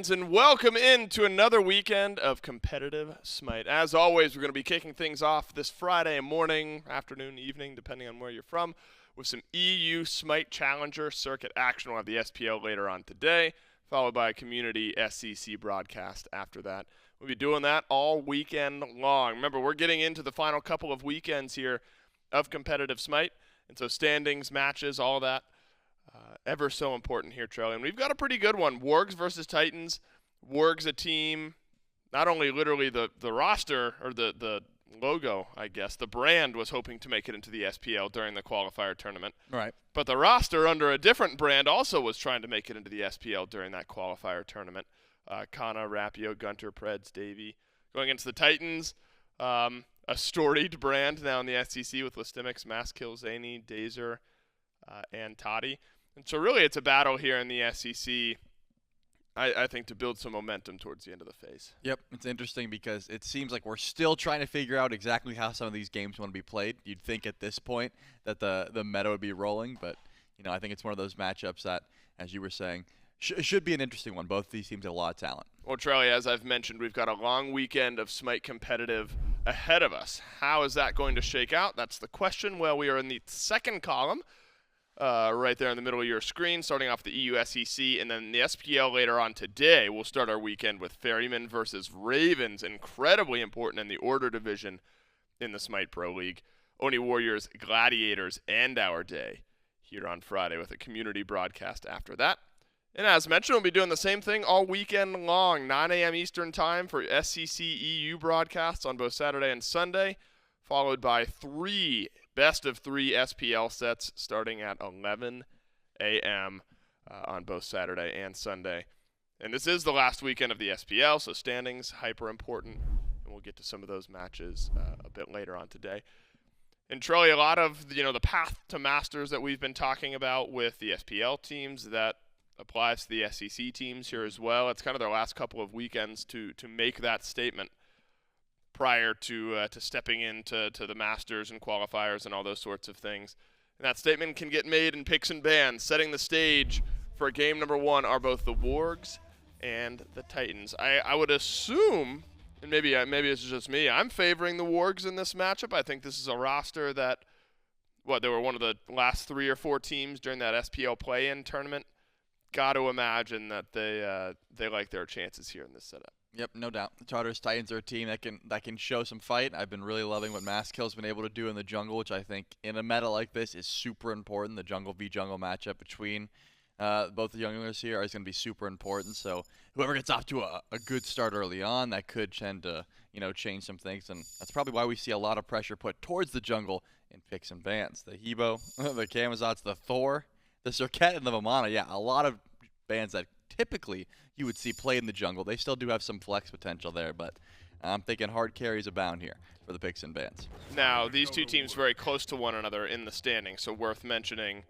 fans, and welcome into another weekend of competitive SMITE. As always, we're going to be kicking things off this Friday morning, afternoon, evening, depending on where you're from, with some EU SMITE Challenger Circuit action. We'll have the SPL later on today, followed by a community SEC broadcast after that. We'll be doing that all weekend long. Remember, we're getting into the final couple of weekends here of competitive SMITE, and so standings, matches, all that. Ever so important here, Charlie. And we've got a pretty good one. Wargs versus Titans. Wargs, a team, not only literally the roster, or the logo, I guess, the brand was hoping to make it into the SPL during the qualifier tournament. Right. But the roster under a different brand also was trying to make it into the SPL during that qualifier tournament. Kana, Rapio, Gunter, Preds, Davey. Going into the Titans, a storied brand now in the SEC with Listimix, Maskill, Zany, Dazer, and Toddy. And so really it's a battle here in the SEC, I think, to build some momentum towards the end of the phase. Yep, it's interesting because it seems like we're still trying to figure out exactly how some of these games want to be played. You'd think at this point that the meta would be rolling, but I think it's one of those matchups that, as you were saying, should be an interesting one. Both these teams have a lot of talent. Well, Charlie, as I've mentioned, we've got a long weekend of SMITE competitive ahead of us. How is that going to shake out? That's the question. Well, we are in the second column. Right there in the middle of your screen, starting off the EU SEC, and then the SPL later on today. We'll start our weekend with Ferryman versus Ravens, incredibly important in the order division in the SMITE Pro League. Oni Warriors, Gladiators, end our day here on Friday with a community broadcast after that. And as mentioned, we'll be doing the same thing all weekend long, 9 a.m. Eastern Time for SEC EU broadcasts on both Saturday and Sunday, followed by three best of three SPL sets starting at 11 a.m. On both Saturday and Sunday. And this is the last weekend of the SPL, so standings, hyper important. And we'll get to some of those matches a bit later on today. And Charlie, a lot of the path to Masters that we've been talking about with the SPL teams, that applies to the SEC teams here as well. It's kind of their last couple of weekends to make that statement prior to stepping into the Masters and qualifiers and all those sorts of things. And that statement can get made in picks and bans. Setting the stage for game number one are both the Wargs and the Titans. I would assume, and maybe it's just me, I'm favoring the Wargs in this matchup. I think this is a roster that, they were one of the last 3 or 4 teams during that SPL play-in tournament. Got to imagine that they like their chances here in this setup. Yep, no doubt. The Tartarus Titans are a team that can show some fight. I've been really loving what Maskill's been able to do in the jungle, which I think in a meta like this is super important. The jungle v jungle matchup between both the junglers here is going to be super important. So whoever gets off to a good start early on, that could tend to change some things, and that's probably why we see a lot of pressure put towards the jungle in picks and bans. The Hebo, the Kamazots, the Thor, the Serket, and the Vamana. Yeah, a lot of bans that typically you would see play in the jungle. They still do have some flex potential there, but I'm thinking hard carries abound here for the picks and bans. Now, these two teams very close to one another in the standings, so worth mentioning,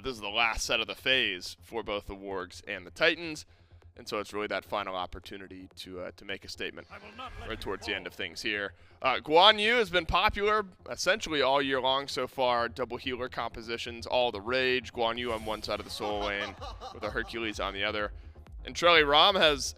this is the last set of the phase for both the Wargs and the Titans, and so it's really that final opportunity to make a statement right towards the end of things here. Guan Yu has been popular essentially all year long so far. Double healer compositions, all the rage. Guan Yu on one side of the soul lane with a Hercules on the other. And Charlie, Rom has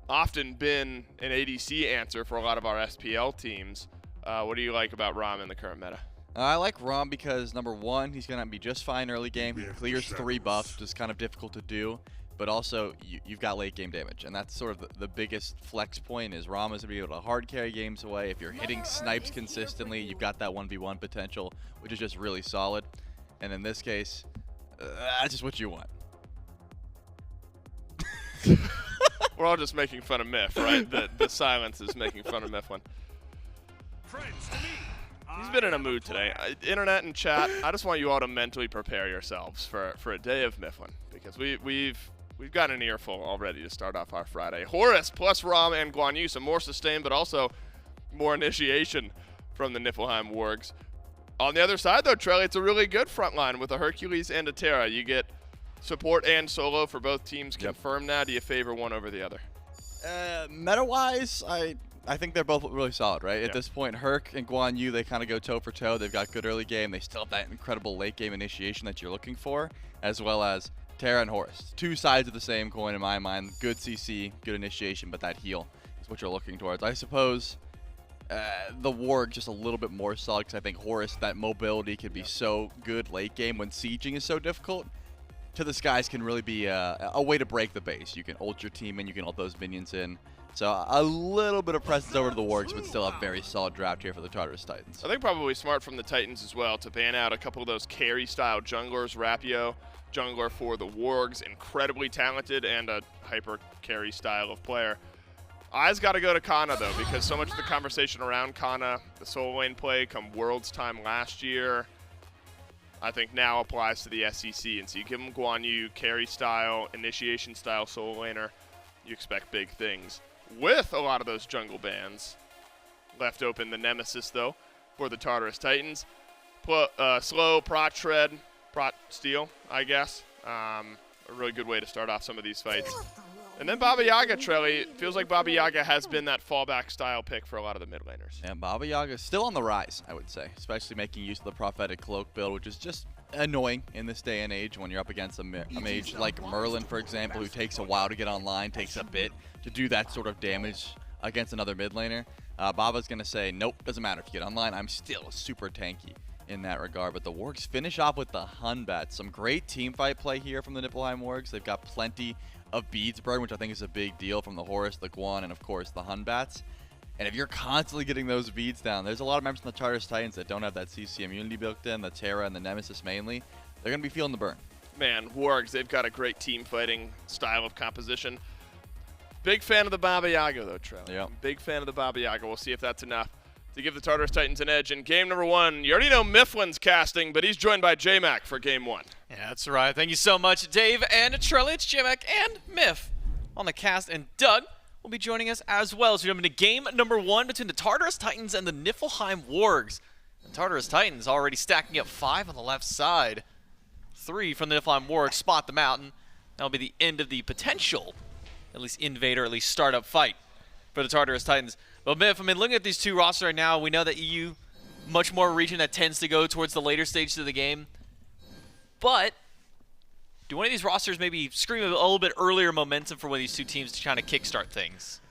often been an ADC answer for a lot of our SPL teams. What do you like about Rom in the current meta? I like Rom because, number one, he's going to be just fine early game. He clears 3 buffs, which is kind of difficult to do. But also, you've got late game damage, and that's sort of the biggest flex point is Rom is going to be able to hard carry games away. If you're hitting snipes consistently, you've got that 1v1 potential, which is just really solid. And in this case, that's just what you want. We're all just making fun of Miff, right? The silence is making fun of Mifflin. He's been in a mood today. Internet and chat, I just want you all to mentally prepare yourselves for a day of Mifflin, because we've got an earful already to start off our Friday. Horus plus Rom and Guan Yu, some more sustain, but also more initiation from the Niflheim Wargs. On the other side, though, Trelly, it's a really good front line with a Hercules and a Terra. You get support and solo for both teams confirmed now. Do you favor one over the other? Meta-wise, I think they're both really solid, right? At this point, Herc and Guan Yu, they kind of go toe for toe. They've got good early game. They still have that incredible late game initiation that you're looking for, as well as Terra and Horus. Two sides of the same coin in my mind. Good CC, good initiation, but that heal is what you're looking towards. I suppose the Warg just a little bit more solid because I think Horus, that mobility can be so good late game when sieging is so difficult. To the skies can really be a way to break the base. You can ult your team in, you can ult those minions in. So a little bit of presence over to the Wargs, but still a very solid draft here for the Tartarus Titans. I think probably smart from the Titans as well to ban out a couple of those carry-style junglers. Rapio, jungler for the Wargs, incredibly talented and a hyper carry style of player. Eyes got to go to Kana, though, because so much of the conversation around Kana, the solo lane play come Worlds time last year, I think now applies to the SEC. And so you give him Guan Yu, carry style, initiation style solo laner, you expect big things. With a lot of those jungle bans left open, the Nemesis, though, for the Tartarus Titans. Slow, prot shred, prot steal, I guess. A really good way to start off some of these fights. And then Baba Yaga, Trelly. It feels like Baba Yaga has been that fallback style pick for a lot of the mid laners. Yeah, Baba Yaga is still on the rise, I would say, especially making use of the prophetic cloak build, which is just annoying in this day and age when you're up against a mage like Merlin, for example, who takes a while to get online, takes a bit to do that sort of damage against another mid laner. Baba's going to say, nope, doesn't matter if you get online. I'm still super tanky in that regard. But the Wargs finish off with the Hunbat. Some great team fight play here from the Niflheim Wargs. They've got plenty of beads burned, which I think is a big deal from the Horus, the Guan, and of course the Hunbats. And if you're constantly getting those beads down, there's a lot of members in the Tartarus Titans that don't have that CC immunity built in, the Terra and the Nemesis mainly. They're going to be feeling the burn. Man, Wargs, they've got a great team fighting style of composition. Big fan of the Baba Yaga, though, Trell. Yep. Big fan of the Baba Yaga. We'll see if that's enough to give the Tartarus Titans an edge. In game number 1, you already know Mifflin's casting, but he's joined by J-Mac for game 1. Yeah, that's right. Thank you so much, Dave and Trelly. It's J-Mac and Miff on the cast, and Doug will be joining us as well. So we're jumping to game number 1 between the Tartarus Titans and the Niflheim Wargs. The Tartarus Titans already stacking up 5 on the left side. 3 from the Niflheim Wargs spot the mountain. That'll be the end of the potential, at least invade or at least startup fight for the Tartarus Titans. But Miff, I mean, looking at these two rosters right now, we know that EU, much more a region that tends to go towards the later stages of the game. But do one of these rosters maybe scream a little bit earlier momentum for one of these two teams to kind of kickstart things?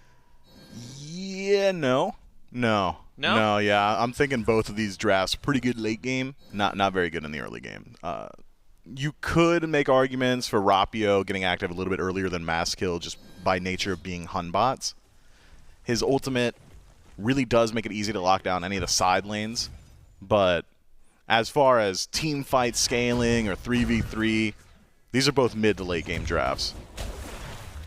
Yeah, no, yeah. I'm thinking both of these drafts pretty good late game, not very good in the early game. You could make arguments for Rapio getting active a little bit earlier than Maskill just by nature of being Hunbots. His ultimate really does make it easy to lock down any of the side lanes, but as far as team fight scaling or 3v3, these are both mid to late game drafts.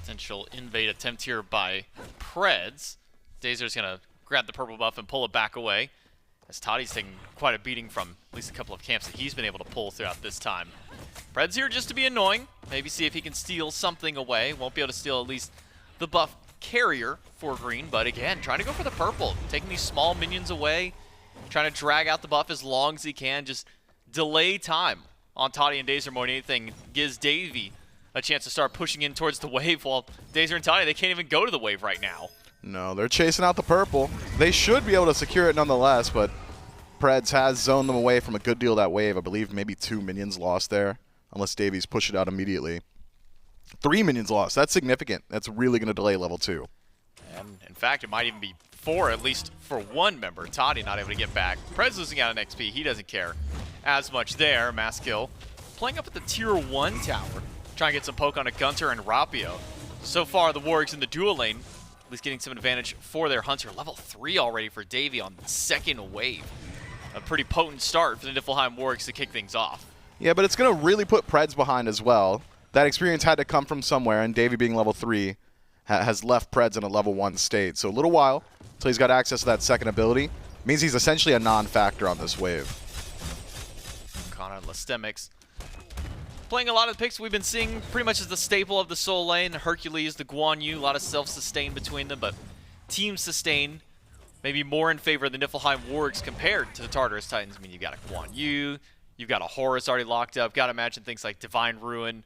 Potential invade attempt here by Preds. Dazer's going to grab the purple buff and pull it back away, as Toddy's taking quite a beating from at least a couple of camps that he's been able to pull throughout this time. Preds here just to be annoying. Maybe see if he can steal something away. Won't be able to steal at least the buff carrier for green, but again, trying to go for the purple. Taking these small minions away, trying to drag out the buff as long as he can. Just delay time on Toddy and Dazer more than anything. Gives Davey a chance to start pushing in towards the wave, while Dazer and Toddy, they can't even go to the wave right now. No, they're chasing out the purple. They should be able to secure it nonetheless, but Preds has zoned them away from a good deal of that wave. I believe maybe 2 minions lost there, unless Davies push it out immediately. 3 minions lost. That's significant. That's really going to delay level 2. And in fact, it might even be 4, at least for one member. Toddy not able to get back. Preds losing out on XP. He doesn't care as much there. Maskill playing up at the tier 1 tower, trying to get some poke on a Gunter and Rapio. So far, the Wargs in the dual lane, at least getting some advantage for their Hunter. Level 3 already for Davey on the second wave. A pretty potent start for the Niflheim Wargs to kick things off. Yeah, but it's going to really put Preds behind as well. That experience had to come from somewhere, and Davey being level 3 has left Preds in a level 1 state. So a little while until he's got access to that second ability. Means he's essentially a non-factor on this wave. Kana Lastemics playing a lot of the picks we've been seeing pretty much as the staple of the Soul Lane. Hercules, the Guan Yu, a lot of self-sustain between them, but team sustain maybe more in favor of the Niflheim Wargs compared to the Tartarus Titans. I mean, you've got a Guan Yu, you've got a Horus already locked up. Got to imagine things like Divine Ruin,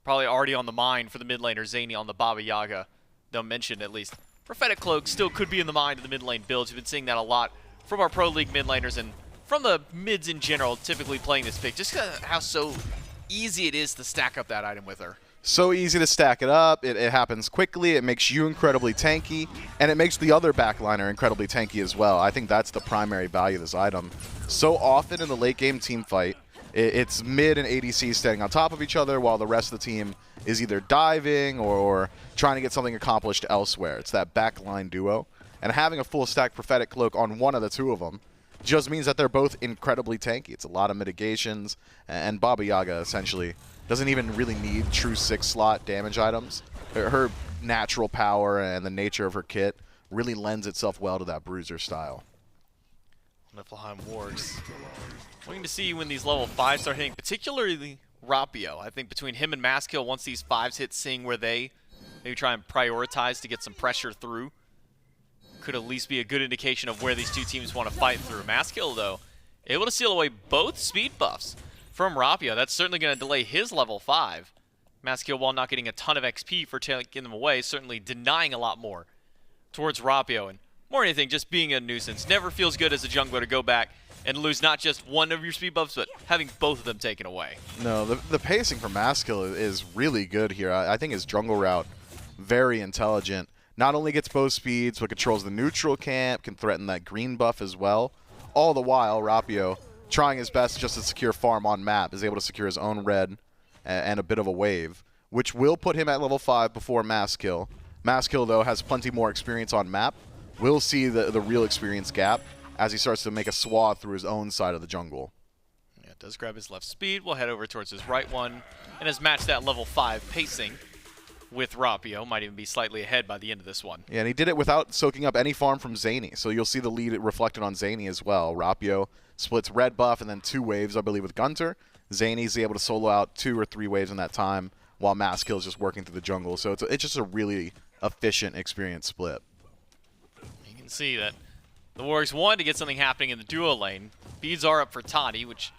probably already on the mind for the mid laner. Zany on the Baba Yaga. Don't mention at least Prophetic Cloak still could be in the mind of the mid lane builds. We've been seeing that a lot from our Pro League mid laners and from the mids in general, typically playing this pick. Just how so easy it is to stack up that item with her. So easy to stack it up. It happens quickly. It makes you incredibly tanky, and it makes the other backliner incredibly tanky as well. I think that's the primary value of this item. So often in the late game team fight, it's mid and ADC standing on top of each other while the rest of the team is either diving or trying to get something accomplished elsewhere. It's that backline duo. And having a full stack Prophetic Cloak on one of the two of them just means that they're both incredibly tanky. It's a lot of mitigations, and Baba Yaga essentially doesn't even really need true 6-slot damage items. Her natural power and the nature of her kit really lends itself well to that bruiser style. Niflheim Wargs. Waiting to see when these level 5s start hitting, particularly Rapio. I think between him and Maskill, once these 5s hit, seeing where they maybe try and prioritize to get some pressure through, could at least be a good indication of where these two teams want to fight through. Maskill, though, able to seal away both speed buffs from Rapio. That's certainly going to delay his level 5. Maskill, while not getting a ton of XP for taking them away, certainly denying a lot more towards Rapio. And more than anything, just being a nuisance. Never feels good as a jungler to go back and lose not just one of your speed buffs, but having both of them taken away. No, the pacing for Maskill is really good here. I think his jungle route, very intelligent. Not only gets both speeds, but controls the neutral camp, can threaten that green buff as well. All the while, Rapio, trying his best just to secure farm on map, is able to secure his own red and a bit of a wave, which will put him at level 5 before Maskill. Maskill, though, has plenty more experience on map. We'll see the real experience gap as he starts to make a swath through his own side of the jungle. Yeah, does grab his left speed. We'll head over towards his right one and has matched that level 5 pacing with Rapio. Might even be slightly ahead by the end of this one. Yeah, and he did it without soaking up any farm from Zany. So you'll see the lead reflected on Zany as well. Rapio splits red buff and then 2 waves, I believe, with Gunter. Zany's able to solo out 2 or 3 waves in that time, while Maskill is just working through the jungle. So it's just a really efficient experience split. You can see that the Wargs wanted to get something happening in the duo lane. Beads are up for Toddy, which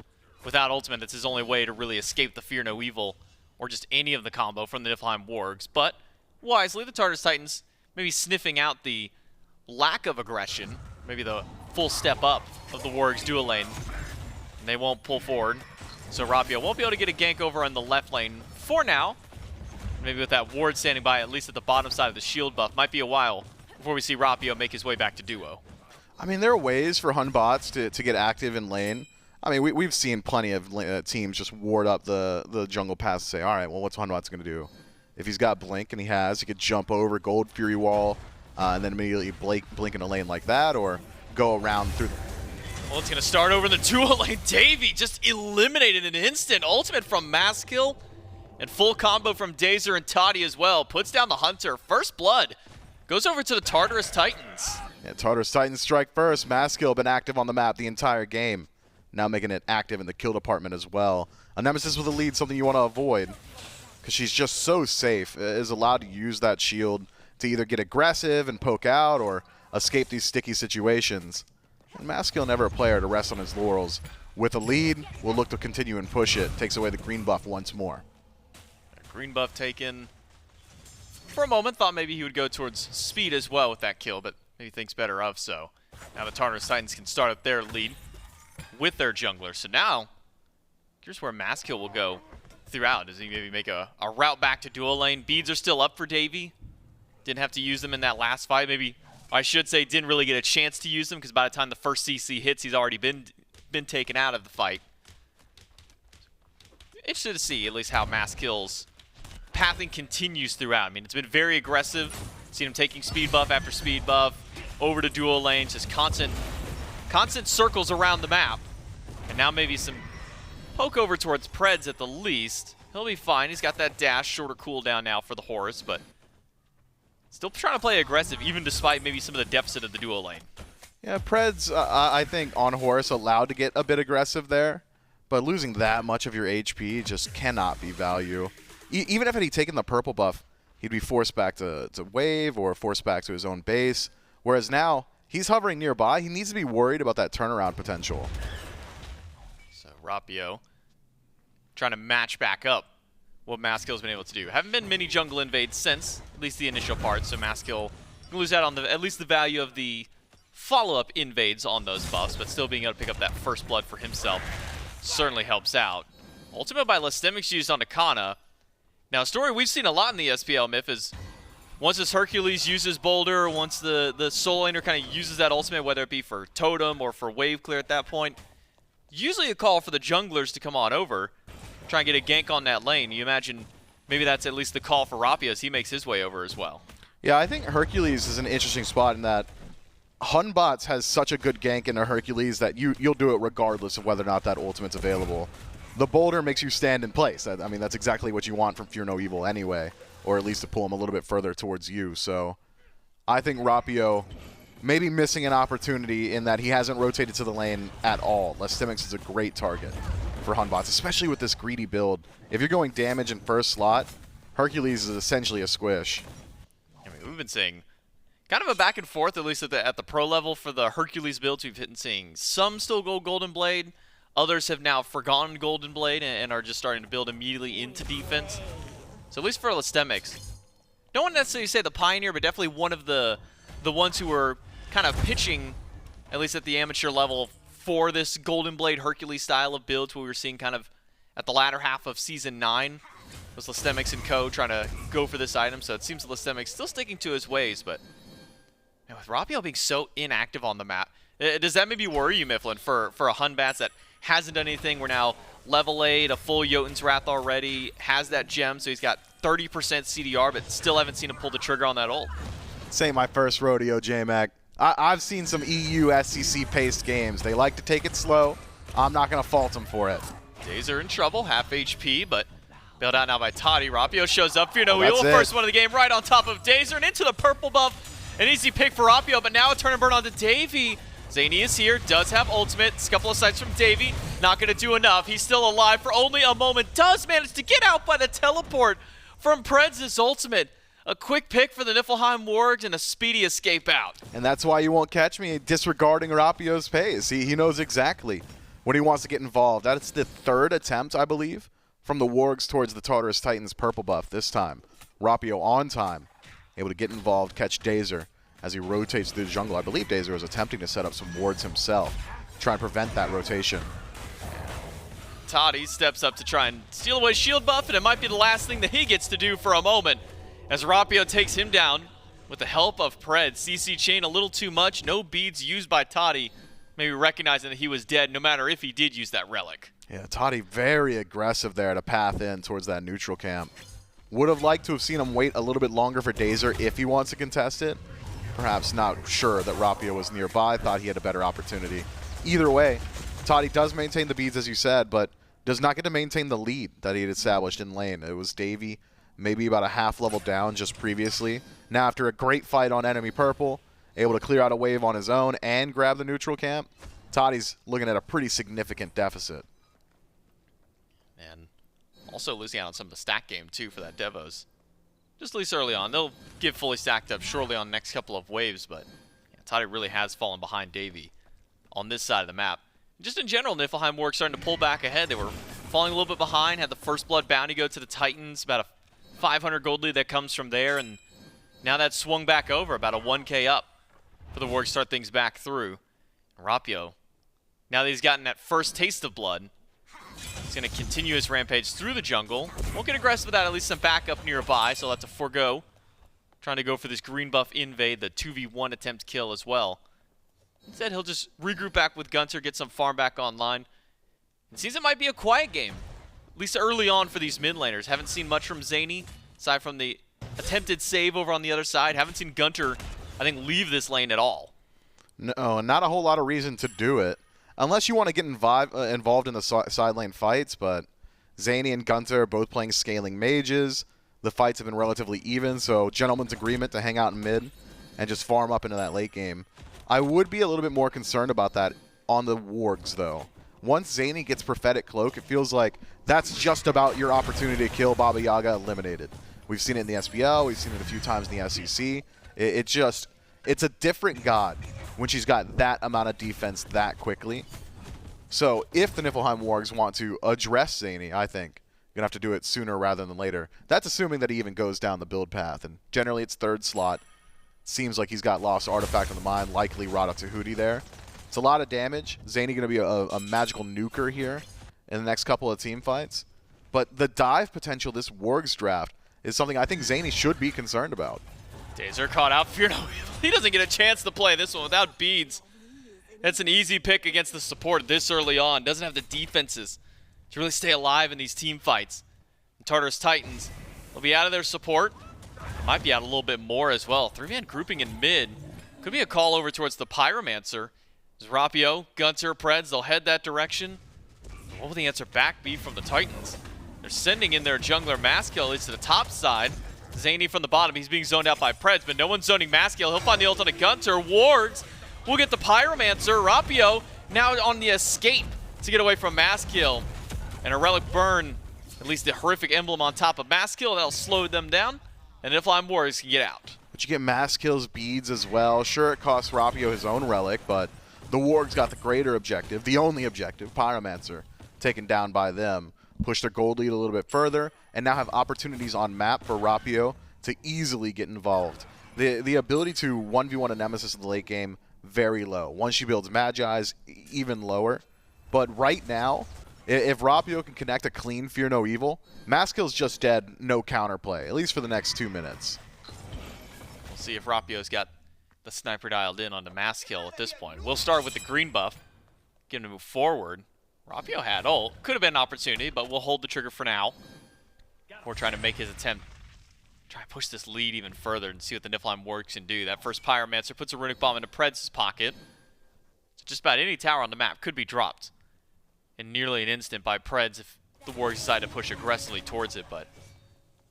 without ultimate, that's his only way to really escape the Fear No Evil or just any of the combo from the Niflheim Wargs. But wisely, the Tartarus Titans maybe sniffing out the lack of aggression, maybe the full step up of the Wargs duo lane. And they won't pull forward. So Rapio won't be able to get a gank over on the left lane for now. Maybe with that ward standing by, at least at the bottom side of the shield buff, might be a while before we see Rapio make his way back to duo. I mean, there are ways for Hun bots to get active in lane. I mean, we've seen plenty of teams just ward up the jungle pass and say, all right, well, what's Hun bot's going to do? If he's got Blink, and he could jump over Gold Fury Wall and then immediately blink in a lane like that, or go around through. Well, it's going to start over in the duo lane. Davey just eliminated in an instant. Ultimate from Maskill and full combo from Dazer and Toddy as well. Puts down the Hunter. First blood goes over to the Tartarus Titans. Yeah, Tartarus Titans strike first. Maskill been active on the map the entire game. Now making it active in the kill department as well. A Nemesis with a lead, something you want to avoid, because she's just so safe. Is allowed to use that shield to either get aggressive and poke out or escape these sticky situations. And Maskill, never a player to rest on his laurels. With a lead, will look to continue and push it. Takes away the green buff once more. Green buff taken. For a moment, thought maybe he would go towards speed as well with that kill, but maybe thinks better of so. Now the Tartarus Titans can start up their lead with their jungler. So now, here's where Maskill will go throughout. Does he maybe make a route back to dual lane? Beads are still up for Davey. Didn't have to use them in that last fight. Maybe, I should say, didn't really get a chance to use them, because by the time the first CC hits, he's already been taken out of the fight. Interested to see at least how Maskill's pathing continues throughout. I mean, it's been very aggressive. Seen him taking speed buff after speed buff over to dual lanes, just constant circles around the map. And now maybe some poke over towards Preds at the least. He'll be fine. He's got that dash, shorter cooldown now for the Horus, but still trying to play aggressive, even despite maybe some of the deficit of the dual lane. Yeah, Preds, I think on Horus allowed to get a bit aggressive there, but losing that much of your HP just cannot be value. Even if he'd taken the purple buff, he'd be forced back to wave or forced back to his own base. Whereas now, he's hovering nearby. He needs to be worried about that turnaround potential. So Rapio trying to match back up what Maskill's been able to do. Haven't been many jungle invades since, at least the initial part, so Maskill can lose out on at least the value of the follow-up invades on those buffs, but still being able to pick up that first blood for himself certainly helps out. Ultimate by Lestemics used on Akana. Now, a story we've seen a lot in the SPL, Myth, is once this Hercules uses Boulder, once the Soul Laner kind of uses that ultimate, whether it be for Totem or for Wave Clear at that point, usually a call for the junglers to come on over, try and get a gank on that lane. You imagine maybe that's at least the call for Rapio as he makes his way over as well. Yeah, I think Hercules is an interesting spot in that Hunbots has such a good gank into Hercules that you'll do it regardless of whether or not that ultimate's available. The Boulder makes you stand in place. I mean, that's exactly what you want from Fear No Evil anyway, or at least to pull him a little bit further towards you. So I think Rapio may be missing an opportunity in that he hasn't rotated to the lane at all. Lestemics is a great target for Hunbots, especially with this greedy build. If you're going damage in first slot, Hercules is essentially a squish. I mean, we've been seeing kind of a back and forth, at least at the pro level for the Hercules builds. We've been seeing some still go Golden Blade. Others have now forgotten Golden Blade and are just starting to build immediately into defense. So at least for Lestemics, don't want to necessarily say the pioneer, but definitely one of the ones who were kind of pitching, at least at the amateur level, for this Golden Blade Hercules style of builds we were seeing kind of at the latter half of Season 9. Was Lestemics and co trying to go for this item, so it seems Lestemics still sticking to his ways, but with Rapio being so inactive on the map, does that maybe worry you, Mifflin, for a Hunbats that hasn't done anything? We're now level 8, a full Jotun's Wrath already, has that gem, so he's got 30% CDR, but still haven't seen him pull the trigger on that ult. This ain't my first rodeo, J-Mac. I've seen some EU SCC-paced games. They like to take it slow. I'm not going to fault them for it. Dazer in trouble, half HP, but bailed out now by Toddy. Rapio shows up, Fear No Evil, first one of the game, right on top of Dazer, and into the purple buff. An easy pick for Rapio, but now a turn and burn onto Davey. Zany is here, does have ultimate. It's a couple of sights from Davey. Not going to do enough. He's still alive for only a moment. Does manage to get out by the teleport from Preds' ultimate. A quick pick for the Niflheim Wargs and a speedy escape out. And that's why you won't catch me disregarding Rapio's pace. He knows exactly when he wants to get involved. That's the third attempt, I believe, from the Wargs towards the Tartarus Titans purple buff this time. Rapio on time, able to get involved, catch Dazer as he rotates through the jungle. I believe Dazer was attempting to set up some wards himself, try and prevent that rotation. Toddy steps up to try and steal away shield buff, and it might be the last thing that he gets to do for a moment as Rapio takes him down with the help of Pred. CC chain a little too much, no beads used by Toddy, maybe recognizing that he was dead no matter if he did use that relic. Yeah, Toddy very aggressive there to path in towards that neutral camp. Would have liked to have seen him wait a little bit longer for Dazer if he wants to contest it. Perhaps not sure that Rapio was nearby, thought he had a better opportunity. Either way, Toddy does maintain the beads, as you said, but does not get to maintain the lead that he had established in lane. It was Davey, maybe about a half level down just previously. Now, after a great fight on enemy purple, able to clear out a wave on his own and grab the neutral camp, Toddy's looking at a pretty significant deficit. And also losing out on some of the stack game, too, for that Devos. Just at least early on. They'll get fully stacked up shortly on the next couple of waves, but yeah, Toddy really has fallen behind Davey on this side of the map. Just in general, Niflheim Wargs starting to pull back ahead. They were falling a little bit behind, had the first blood bounty go to the Titans, about a 500 gold lead that comes from there, and now that's swung back over, about a 1k up for the Wargs to start things back through. Rapio, now that he's gotten that first taste of blood, he's going to continue his rampage through the jungle. Won't get aggressive with that, at least some backup nearby, so that's a forego. Trying to go for this green buff invade, the 2v1 attempt kill as well. Instead, he'll just regroup back with Gunter, get some farm back online. It seems it might be a quiet game, at least early on for these mid laners. Haven't seen much from Zany, aside from the attempted save over on the other side. Haven't seen Gunter, I think, leave this lane at all. No, not a whole lot of reason to do it. Unless you want to get involved in the side lane fights, but Zany and Gunter are both playing scaling mages. The fights have been relatively even, so gentleman's agreement to hang out in mid and just farm up into that late game. I would be a little bit more concerned about that on the Wargs, though. Once Zany gets Prophetic Cloak, it feels like that's just about your opportunity to kill Baba Yaga eliminated. We've seen it in the SPL, we've seen it a few times in the SEC. It's a different god when she's got that amount of defense that quickly. So if the Niflheim Wargs want to address Zany, I think you're going to have to do it sooner rather than later. That's assuming that he even goes down the build path, and generally it's third slot. Seems like he's got Lost Artifact on the mind, likely Rada Tahuti there. It's a lot of damage. Zany going to be a magical nuker here. in the next couple of team fights. But the dive potential this Wargs draft is something I think Zany should be concerned about. Dazer caught out. Fear no Evil. He doesn't get a chance to play this one without beads. That's an easy pick against the support this early on. Doesn't have the defenses to really stay alive in these team fights. And Tartarus Titans will be out of their support. Might be out a little bit more as well. 3-man grouping in mid. Could be a call over towards the Pyromancer. There's Rapio, Gunter, Preds. They'll head that direction. What will the answer back be from the Titans? They're sending in their jungler Maskill, at least to the top side. Zany from the bottom. He's being zoned out by Preds, but no one's zoning Maskill. He'll find the ult on a Gunter. Wargs will get the Pyromancer. Rapio now on the escape to get away from Maskill. And a Relic Burn, at least the horrific emblem on top of Maskill, that'll slow them down. And Niflheim Wargs can get out. But you get Maskill's beads as well. Sure, it costs Rapio his own relic, but the Wargs got the greater objective, the only objective, Pyromancer, taken down by them. Push their gold lead a little bit further, and now have opportunities on map for Rapio to easily get involved. The ability to 1v1 a Nemesis in the late game, very low. Once she builds Magi's, even lower. But right now, if Rapio can connect a clean Fear No Evil, Maskill's just dead, no counterplay, at least for the next 2 minutes. We'll see if Rapio's got the sniper dialed in onto Maskill at this point. We'll start with the green buff, get him to move forward. Rapio had ult. Could have been an opportunity, but we'll hold the trigger for now. We're trying to make his attempt. Try to push this lead even further and see what the Niflheim Wargs can do. That first Pyromancer puts a Runic Bomb into Preds' pocket. So just about any tower on the map could be dropped in nearly an instant by Preds if the Wargs decide to push aggressively towards it. But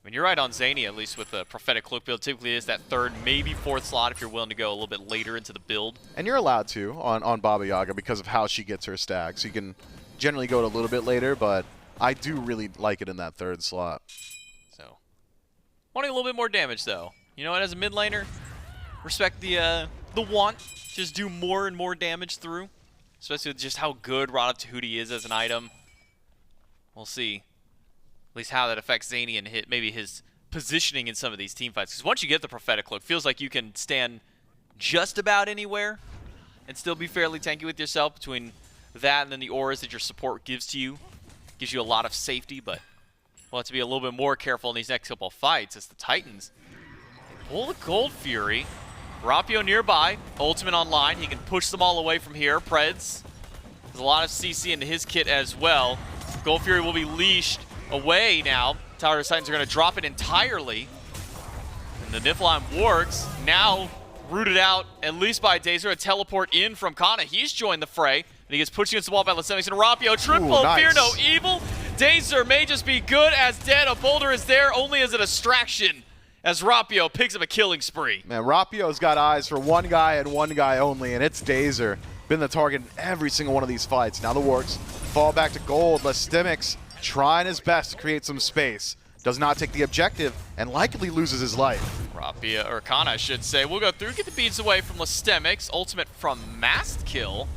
I mean, you're right on Zany, at least with the Prophetic Cloak build. Typically is that third, maybe fourth slot if you're willing to go a little bit later into the build. And you're allowed to on Baba Yaga because of how she gets her stacks. You can generally go it a little bit later, but I do really like it in that third slot. So, wanting a little bit more damage though. You know what, as a mid laner, respect the want. Just do more and more damage through. Especially with just how good Rod of Tahuti is as an item. We'll see at least how that affects Zany and maybe his positioning in some of these team fights. Because once you get the Prophetic Cloak, feels like you can stand just about anywhere and still be fairly tanky with yourself between that and then the auras that your support gives to you. Gives you a lot of safety, but we'll have to be a little bit more careful in these next couple of fights as the Titans pull the Gold Fury. Rapio nearby, ultimate online. He can push them all away from here. Preds has a lot of CC into his kit as well. Gold Fury will be leashed away now. Tartarus Titans are going to drop it entirely. And the Niflheim Wargs now rooted out, at least by Dazer. A teleport in from Kana. He's joined the fray. And he gets pushed against the wall by Lystemix and Rapio. Triple nice. Fear No Evil. Dazer may just be good as dead. A boulder is there only as a distraction as Rapio picks up a killing spree. Man, Rapio's got eyes for one guy and one guy only, and it's Dazer. Been the target in every single one of these fights. Now the Wargs fall back to gold. Lystemix trying his best to create some space. Does not take the objective and likely loses his life. Rapio, or Kana, I should say, will go through, get the beads away from Lystemix. Ultimate from Mastkill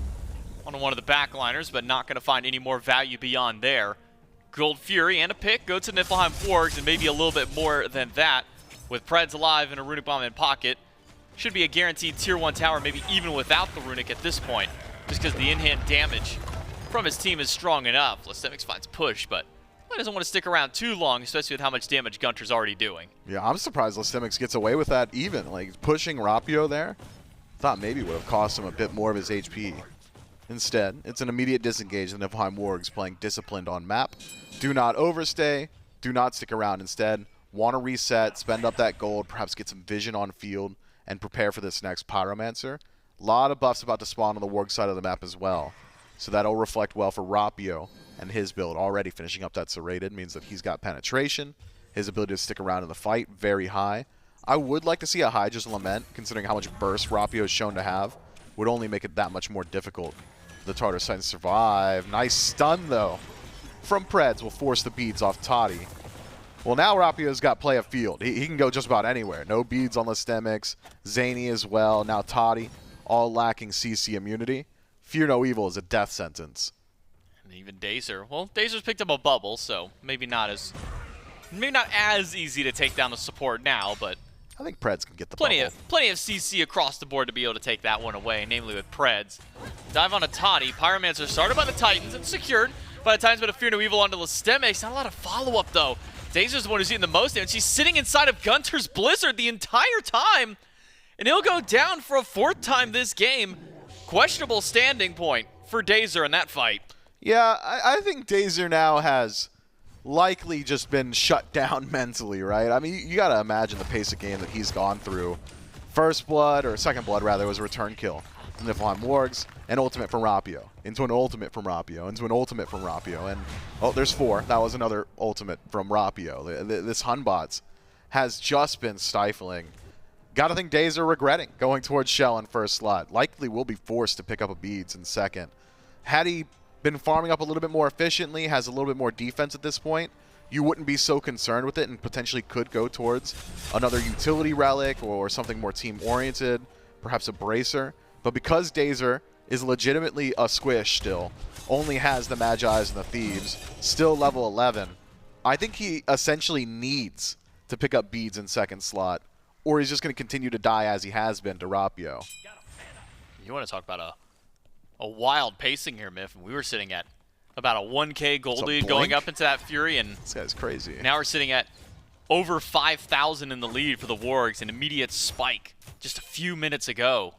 on one of the backliners, but not going to find any more value beyond there. Gold Fury and a pick go to Niflheim Wargs, and maybe a little bit more than that. With Preds alive and a Runic Bomb in pocket, should be a guaranteed tier 1 tower, maybe even without the Runic at this point, just because the in-hand damage from his team is strong enough. Lystemix finds push, but he doesn't want to stick around too long, especially with how much damage Gunter's already doing. Yeah, I'm surprised Lystemix gets away with that even. Like, pushing Rapio there, thought maybe would have cost him a bit more of his HP. Instead, it's an immediate disengage. The Niflheim Wargs playing disciplined on map. Do not overstay. Do not stick around. Instead, want to reset, spend up that gold, perhaps get some vision on field, and prepare for this next Pyromancer. A lot of buffs about to spawn on the Warg side of the map as well. So that'll reflect well for Rapio and his build. Already finishing up that serrated means that he's got penetration. His ability to stick around in the fight, very high. I would like to see a hi-rez Lament, considering how much burst Rapio is shown to have. Would only make it that much more difficult for the Tartarus Titans to survive. Nice stun, though, from Preds. Will force the beads off Toddy. Well, now Rapio's got play of field. He can go just about anywhere. No beads on Lystemix. Zany as well. Now Toddy, all lacking CC immunity. Fear No Evil is a death sentence. And even Dazer. Well, Dazer's picked up a bubble, so maybe not as easy to take down the support now, but I think Preds can get the plenty bubble. of CC across the board to be able to take that one away, namely with Preds. Dive on a Toddy. Pyromancer started by the Titans and secured. by the Titans, but a Fear No Evil onto Listemics. Not a lot of follow-up, though. Dazer's the one who's eating the most damage. He's sitting inside of Gunter's Blizzard the entire time, and he'll go down for a 4th time this game. Questionable standing point for Dazer in that fight. Yeah, I think Dazer now has likely just been shut down mentally, right? I mean, you got to imagine the pace of game that he's gone through. First blood, or second blood rather, was a return kill from Niflheim Wargs, an ultimate from Rapio, into an ultimate from Rapio, into an ultimate from Rapio, and oh, there's 4. That was another ultimate from Rapio. This Hunbots has just been stifling. Gotta think Dazer regretting going towards Shell in first slot. Likely will be forced to pick up a beads in second. Had he been farming up a little bit more efficiently, has a little bit more defense at this point, you wouldn't be so concerned with it and potentially could go towards another utility relic or something more team-oriented, perhaps a bracer. But because Dazer is legitimately a squish still, only has the Magi's and the Thieves, still level 11, I think he essentially needs to pick up beads in second slot, or he's just going to continue to die as he has been to Rapio. You want to talk about a wild pacing here, Miff. We were sitting at about a 1K gold lead going up into that Fury, and this guy's crazy. Now we're sitting at over 5,000 in the lead for the Wargs, an immediate spike just a few minutes ago.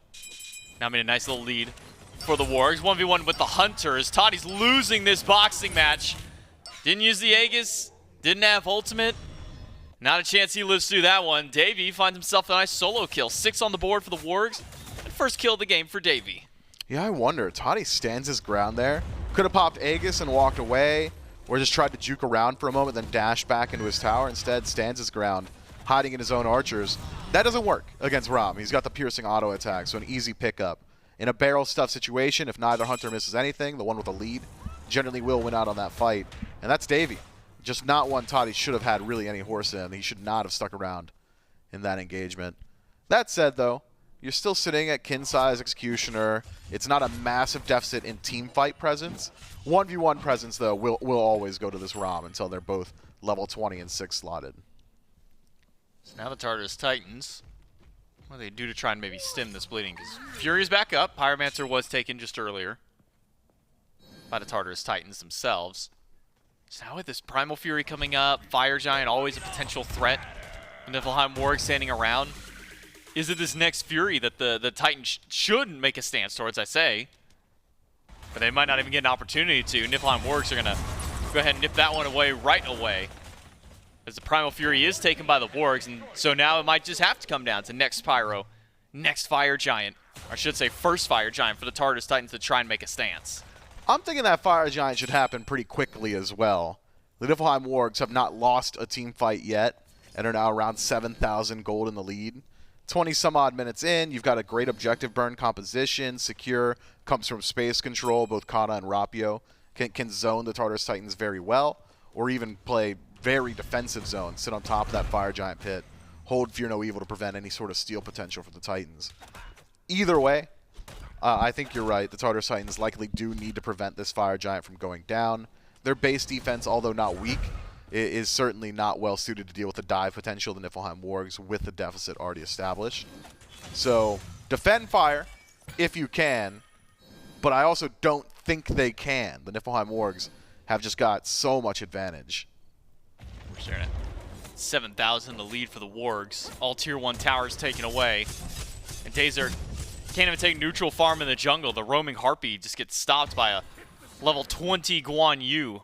Now made a nice little lead for the Wargs. 1v1 with the Hunters. Toddy's losing this boxing match. Didn't use the Aegis, didn't have ultimate. Not a chance he lives through that one. Davey finds himself a nice solo kill. 6 on the board for the Wargs, and first kill of the game for Davey. Yeah, I wonder. Toddy stands his ground there. Could have popped Aegis and walked away, or just tried to juke around for a moment, then dash back into his tower. Instead, stands his ground, hiding in his own archers. That doesn't work against Rom. He's got the piercing auto attack, so an easy pickup. In a barrel stuff situation, if neither Hunter misses anything, the one with the lead generally will win out on that fight. And that's Davey. Just not one Toddy should have had really any horse in. He should not have stuck around in that engagement. That said, though, you're still sitting at kin size Executioner. It's not a massive deficit in team fight presence. 1v1 presence, though, will always go to this Rom until they're both level 20 and 6 slotted. So now the Tartarus Titans, what do they do to try and maybe stem this bleeding? Because Fury's back up. Pyromancer was taken just earlier by the Tartarus Titans themselves. So now with this Primal Fury coming up, Fire Giant always a potential threat. Niflheim Warg standing around. Is it this next Fury that the Titans should make a stance towards, I say? But they might not even get an opportunity to. Niflheim Wargs are going to go ahead and nip that one away right away, as the Primal Fury is taken by the Wargs, and so now it might just have to come down to next Pyro, next Fire Giant, or I should say first Fire Giant for the Tartarus Titans to try and make a stance. I'm thinking that Fire Giant should happen pretty quickly as well. The Niflheim Wargs have not lost a team fight yet and are now around 7,000 gold in the lead. 20 some odd minutes in, you've got a great objective burn composition. Secure comes from space control. Both Kana and Rapio can zone the Tartarus Titans very well, or even play very defensive zones, sit on top of that Fire Giant pit, hold Fear No Evil to prevent any sort of steal potential for the Titans. Either way, I think you're right. The Tartarus Titans likely do need to prevent this Fire Giant from going down. Their base defense, although not weak, is certainly not well suited to deal with the dive potential of the Niflheim Wargs with the deficit already established. So defend Fire if you can, but I also don't think they can. The Niflheim Wargs have just got so much advantage. We're staring at 7,000 the lead for the Wargs. All tier 1 towers taken away. And Dazer can't even take neutral farm in the jungle. The roaming Harpy just gets stopped by a level 20 Guan Yu.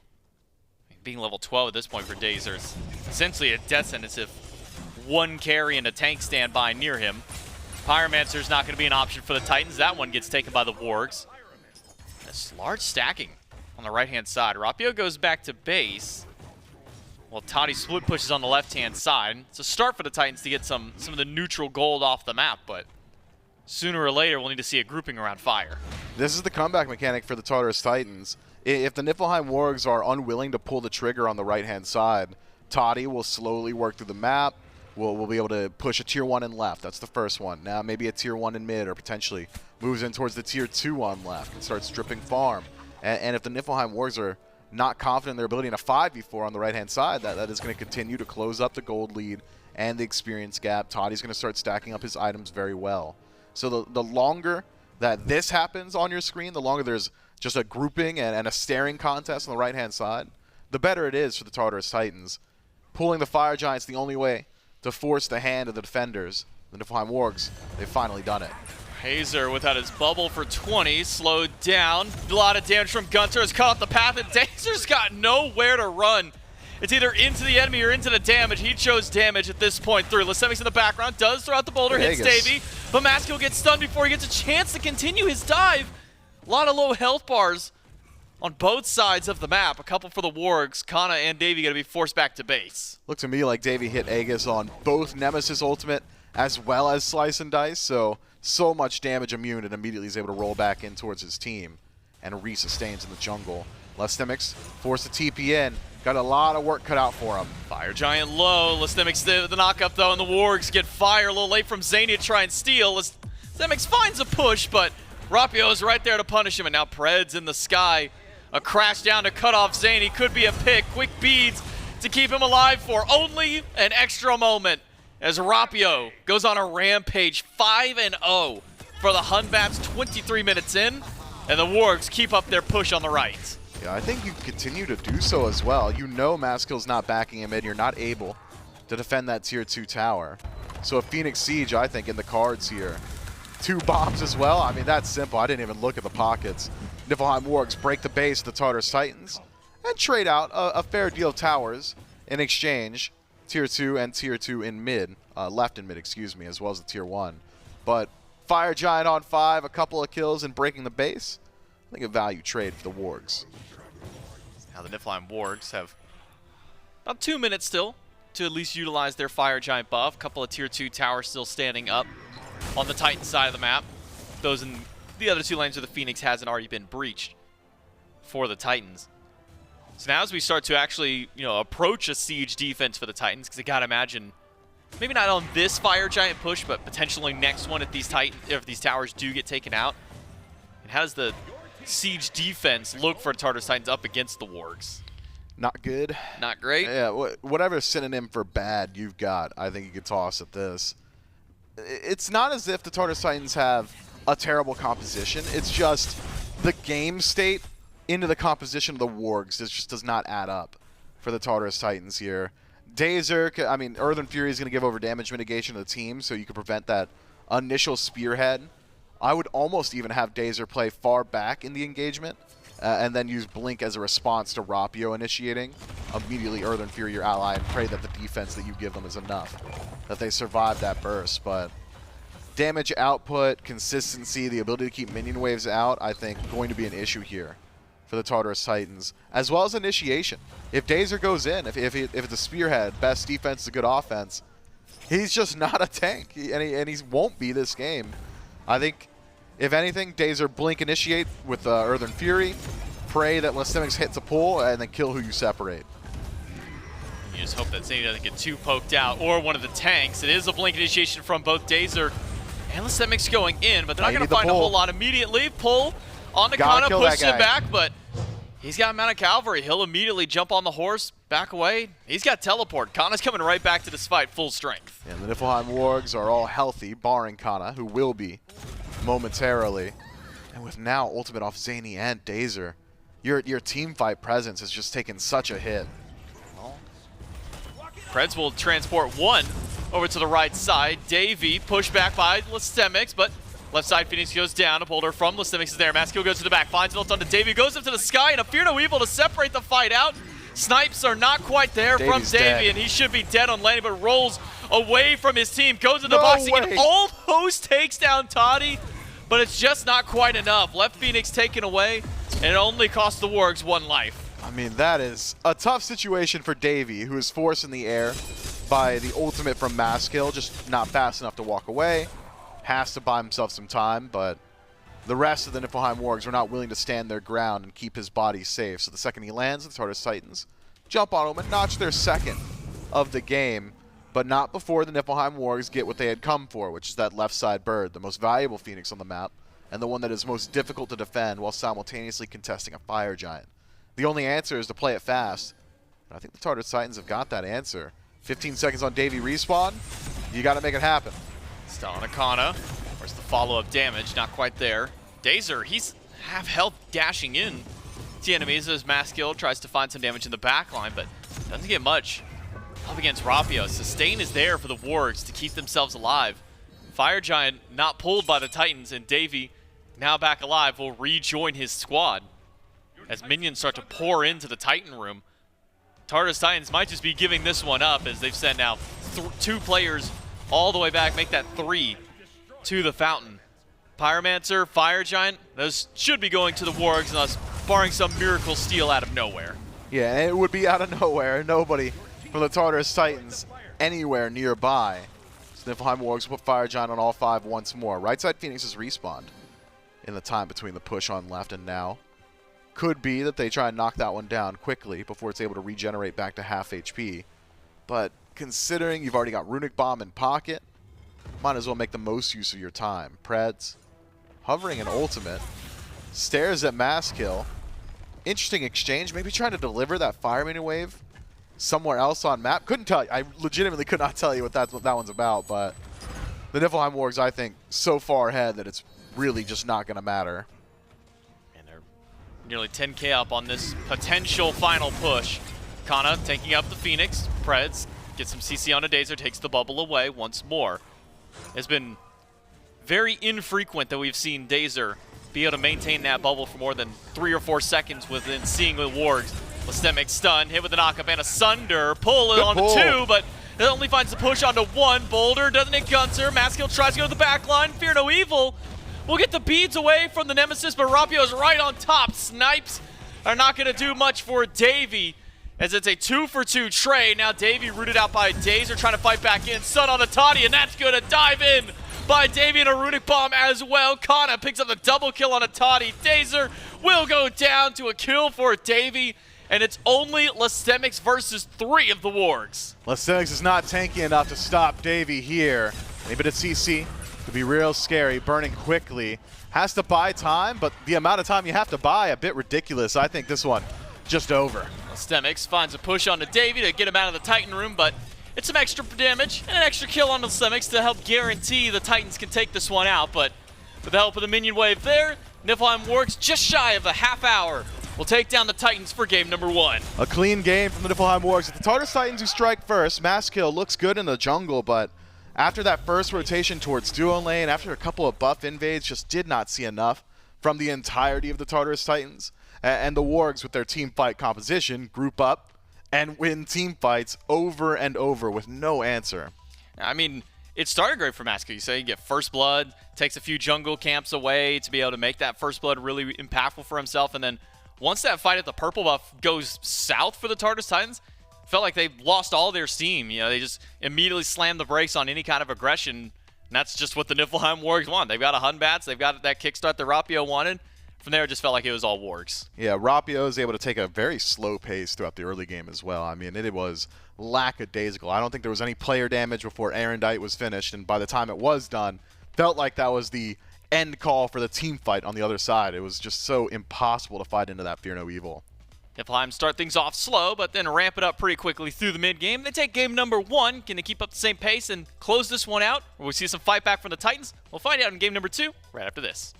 Being level 12 at this point for Dazer is essentially a death sentence if one carry and a tank stand by near him. Pyromancer's not going to be an option for the Titans. That one gets taken by the Wargs. This large stacking on the right-hand side. Rapio goes back to base, while Toddy split pushes on the left-hand side. It's a start for the Titans to get some of the neutral gold off the map, but sooner or later we'll need to see a grouping around Fire. This is the comeback mechanic for the Tartarus Titans. If the Niflheim Wargs are unwilling to pull the trigger on the right-hand side, Toddy will slowly work through the map. We'll be able to push a tier 1 in left. That's the first one. Now maybe a tier 1 in mid, or potentially moves in towards the tier 2 on left and starts stripping farm. And if the Niflheim Wargs are not confident in their ability in a 5v4 on the right-hand side, that is going to continue to close up the gold lead and the experience gap. Toddy's going to start stacking up his items very well. So the longer that this happens on your screen, the longer there's just a grouping and a staring contest on the right-hand side, the better it is for the Tartarus Titans. Pulling the Fire Giant's the only way to force the hand of the defenders. The Niflheim Wargs, they've finally done it. Hazer without his bubble for 20, slowed down. A lot of damage from Gunter, has cut off the path, and Dazer's got nowhere to run. It's either into the enemy or into the damage. He chose damage at this point through. Lasemi's in the background, does throw out the boulder, hits Davey, but Maskill gets stunned before he gets a chance to continue his dive. A lot of low health bars on both sides of the map. A couple for the Wargs. Kana and Davey going to be forced back to base. Looked to me like Davey hit Aegis on both Nemesis ultimate as well as Slice and Dice, so much damage immune, and immediately is able to roll back in towards his team and re-sustains in the jungle. Lestemics forced to TP in. Got a lot of work cut out for him. Fire Giant low. Lestemics the knock-up though, and the Wargs get fire a little late from Zany to try and steal. Lestemics finds a push, but Rapio is right there to punish him, and now Pred's in the sky. A crash down to cut off Zany. Could be a pick. Quick beads to keep him alive for only an extra moment, as Rapio goes on a rampage, 5-0 for the Hunbats 23 minutes in, and the Wargs keep up their push on the right. Yeah, I think you continue to do so as well. You know Maskill's not backing him in. You're not able to defend that tier 2 tower. So a Phoenix Siege, I think, in the cards here. 2 bombs as well. I mean, that's simple. I didn't even look at the pockets. Niflheim Wargs break the base of the Tartarus Titans and trade out a fair deal of towers in exchange. Tier 2 and Tier 2 in mid, left in mid, excuse me, as well as the Tier 1. But Fire Giant on 5, a couple of kills and breaking the base. I think a value trade for the Wargs. Now the Niflheim Wargs have about 2 minutes still to at least utilize their Fire Giant buff. A couple of Tier 2 towers still standing up on the Titan side of the map. Those in the other 2 lanes where the Phoenix hasn't already been breached for the Titans. So now as we start to actually, approach a siege defense for the Titans, because I gotta imagine, maybe not on this Fire Giant push, but potentially next one if these towers do get taken out. And how does the siege defense look for Tartarus Titans up against the Wargs? Not good. Not great? Yeah, whatever synonym for bad you've got, I think you could toss at this. It's not as if the Tartarus Titans have a terrible composition. It's just the game state into the composition of the Wargs just does not add up for the Tartarus Titans here. Dazer, I mean, Earthen Fury is going to give over damage mitigation to the team, so you can prevent that initial spearhead. I would almost even have Dazer play far back in the engagement, and then use Blink as a response to Rapio initiating. Immediately Earthen Fury your ally and pray that the defense that you give them is enough, that they survive that burst. But damage output, consistency, the ability to keep minion waves out, I think going to be an issue here for the Tartarus Titans, as well as initiation. If Dazer goes in, if it's a spearhead, best defense is a good offense, he's just not a tank, and he won't be this game. I think, if anything, Dazer blink initiate with Earthen Fury, pray that Lestemics hits a pull, and then kill who you separate. You just hope that Zany doesn't get too poked out, or one of the tanks. It is a blink initiation from both Dazer and Lestemics going in, but they're not going to find a whole lot immediately. Pull on the Kana, pushes him back, but he's got Mount of Cavalry. He'll immediately jump on the horse, back away. He's got teleport. Kana's coming right back to this fight, full strength. And the Niflheim Wargs are all healthy, barring Kana, who will be momentarily. And with now ultimate off Zany and Dazer, your team fight presence has just taken such a hit. Preds will transport one over to the right side. Davey pushed back by Lestemics, but left side Phoenix goes down. A boulder from Lestemics is there. Maskill goes to the back, finds it ult onto Davey, goes up to the sky, and a Fear No Evil to separate the fight out. Snipes are not quite there from Davey, and he should be dead on landing, but rolls away from his team, goes into boxing, and almost takes down Toddy, but it's just not quite enough. Left Phoenix taken away, and it only cost the Wargs 1 life. I mean, that is a tough situation for Davey, who is forced in the air by the ultimate from Maskill, just not fast enough to walk away. Has to buy himself some time, but the rest of the Niflheim Wargs were not willing to stand their ground and keep his body safe. So the second he lands, the Tartarus Titans jump on him and notch their second of the game, but not before the Niflheim Wargs get what they had come for, which is that left side bird, the most valuable Phoenix on the map, and the one that is most difficult to defend while simultaneously contesting a Fire Giant. The only answer is to play it fast, and I think the Tartarus Titans have got that answer. 15 seconds on Davey respawn, you got to make it happen. Still on Akana. Where's the follow-up damage? Not quite there. Dazer, he's half health dashing in to enemies as Maskill tries to find some damage in the back line, but doesn't get much up against Rapio. Sustain is there for the Wargs to keep themselves alive. Fire Giant not pulled by the Titans, and Davey, now back alive, will rejoin his squad as minions start to pour into the Titan room. Tartarus Titans might just be giving this one up as they've sent now 2 players all the way back, make that 3 to the fountain. Pyromancer, Fire Giant, those should be going to the Wargs unless barring some miracle steal out of nowhere. Yeah, and it would be out of nowhere. Nobody from the Tartarus Titans anywhere nearby. So Niflheim Wargs will put Fire Giant on all 5 once more. Right side Phoenix has respawned in the time between the push on left and now. Could be that they try and knock that one down quickly before it's able to regenerate back to half HP. But considering you've already got Runic Bomb in pocket, might as well make the most use of your time. Preds, hovering an ultimate, stares at Maskill. Interesting exchange, maybe trying to deliver that Fire Minion Wave somewhere else on map. Couldn't tell you, I legitimately could not tell you what that one's about, but the Niflheim Wargs, I think, so far ahead that it's really just not going to matter. Nearly 10k up on this potential final push. Kana taking up the Phoenix. Preds gets some CC on a Dazer, takes the bubble away once more. It's been very infrequent that we've seen Dazer be able to maintain that bubble for more than 3 or 4 seconds within seeing the Wargs. Lastemic stun, hit with a knockup and a Sunder. Pull it onto 2, but it only finds the push onto 1. Boulder doesn't hit Gunter. Maskill tries to go to the back line. Fear no evil. We'll get the beads away from the Nemesis, but Rapio's right on top. Snipes are not going to do much for Davey as it's a 2-for-2 trade. Now Davey rooted out by Dazer trying to fight back in. Sun on the Toddy, and that's going to dive in by Davey and a Runic Bomb as well. Kana picks up the double kill on a Toddy. Dazer will go down to a kill for Davey, and it's only Lastemics versus 3 of the Wargs. Lastemics is not tanky enough to stop Davey here. A bit of CC. Could be real scary, burning quickly. Has to buy time, but the amount of time you have to buy, a bit ridiculous. I think this one just over. Lastemics finds a push onto Davey to get him out of the Titan room, but it's some extra damage and an extra kill on Lastemics to help guarantee the Titans can take this one out. But with the help of the minion wave there, Niflheim Wargs just shy of a half hour will take down the Titans for game number 1. A clean game from the Niflheim Wargs. The Tartarus Titans who strike first. Maskill looks good in the jungle, but after that first rotation towards duo lane, after a couple of buff invades, just did not see enough from the entirety of the Tartarus Titans. And the Wargs, with their team fight composition, group up and win team fights over and over with no answer. I mean, it started great for Maskill. You say you get first blood, takes a few jungle camps away to be able to make that first blood really impactful for himself. And then once that fight at the purple buff goes south for the Tartarus Titans, felt like they lost all their steam. You know, they just immediately slammed the brakes on any kind of aggression. And that's just what the Niflheim Wargs want. They've got a Hunbats. They've got that kickstart that Rapio wanted. From there, it just felt like it was all Wargs. Yeah, Rapio is able to take a very slow pace throughout the early game as well. I mean, it was lackadaisical. I don't think there was any player damage before Arendite was finished, and by the time it was done, felt like that was the end call for the team fight on the other side. It was just so impossible to fight into that Fear No Evil. Niflheim start things off slow, but then ramp it up pretty quickly through the mid-game. They take game number 1. Can they keep up the same pace and close this one out? Or we see some fight back from the Titans? We'll find out in game number 2 right after this.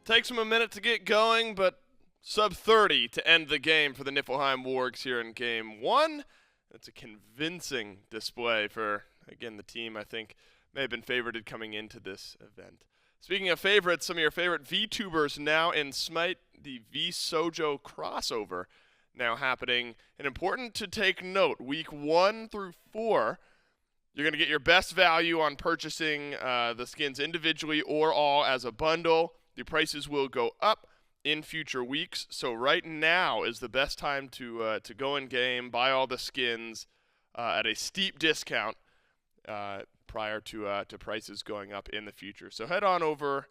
Takes them a minute to get going, but sub 30 to end the game for the Niflheim Wargs here in game 1. That's a convincing display for, again, the team I think may have been favorited coming into this event. Speaking of favorites, some of your favorite VTubers now in SMITE, the V-Sojo crossover now happening. And important to take note, week 1 through 4, you're going to get your best value on purchasing the skins individually or all as a bundle. The prices will go up in future weeks, so right now is the best time to go in game, buy all the skins at a steep discount prior to prices going up in the future. So head on over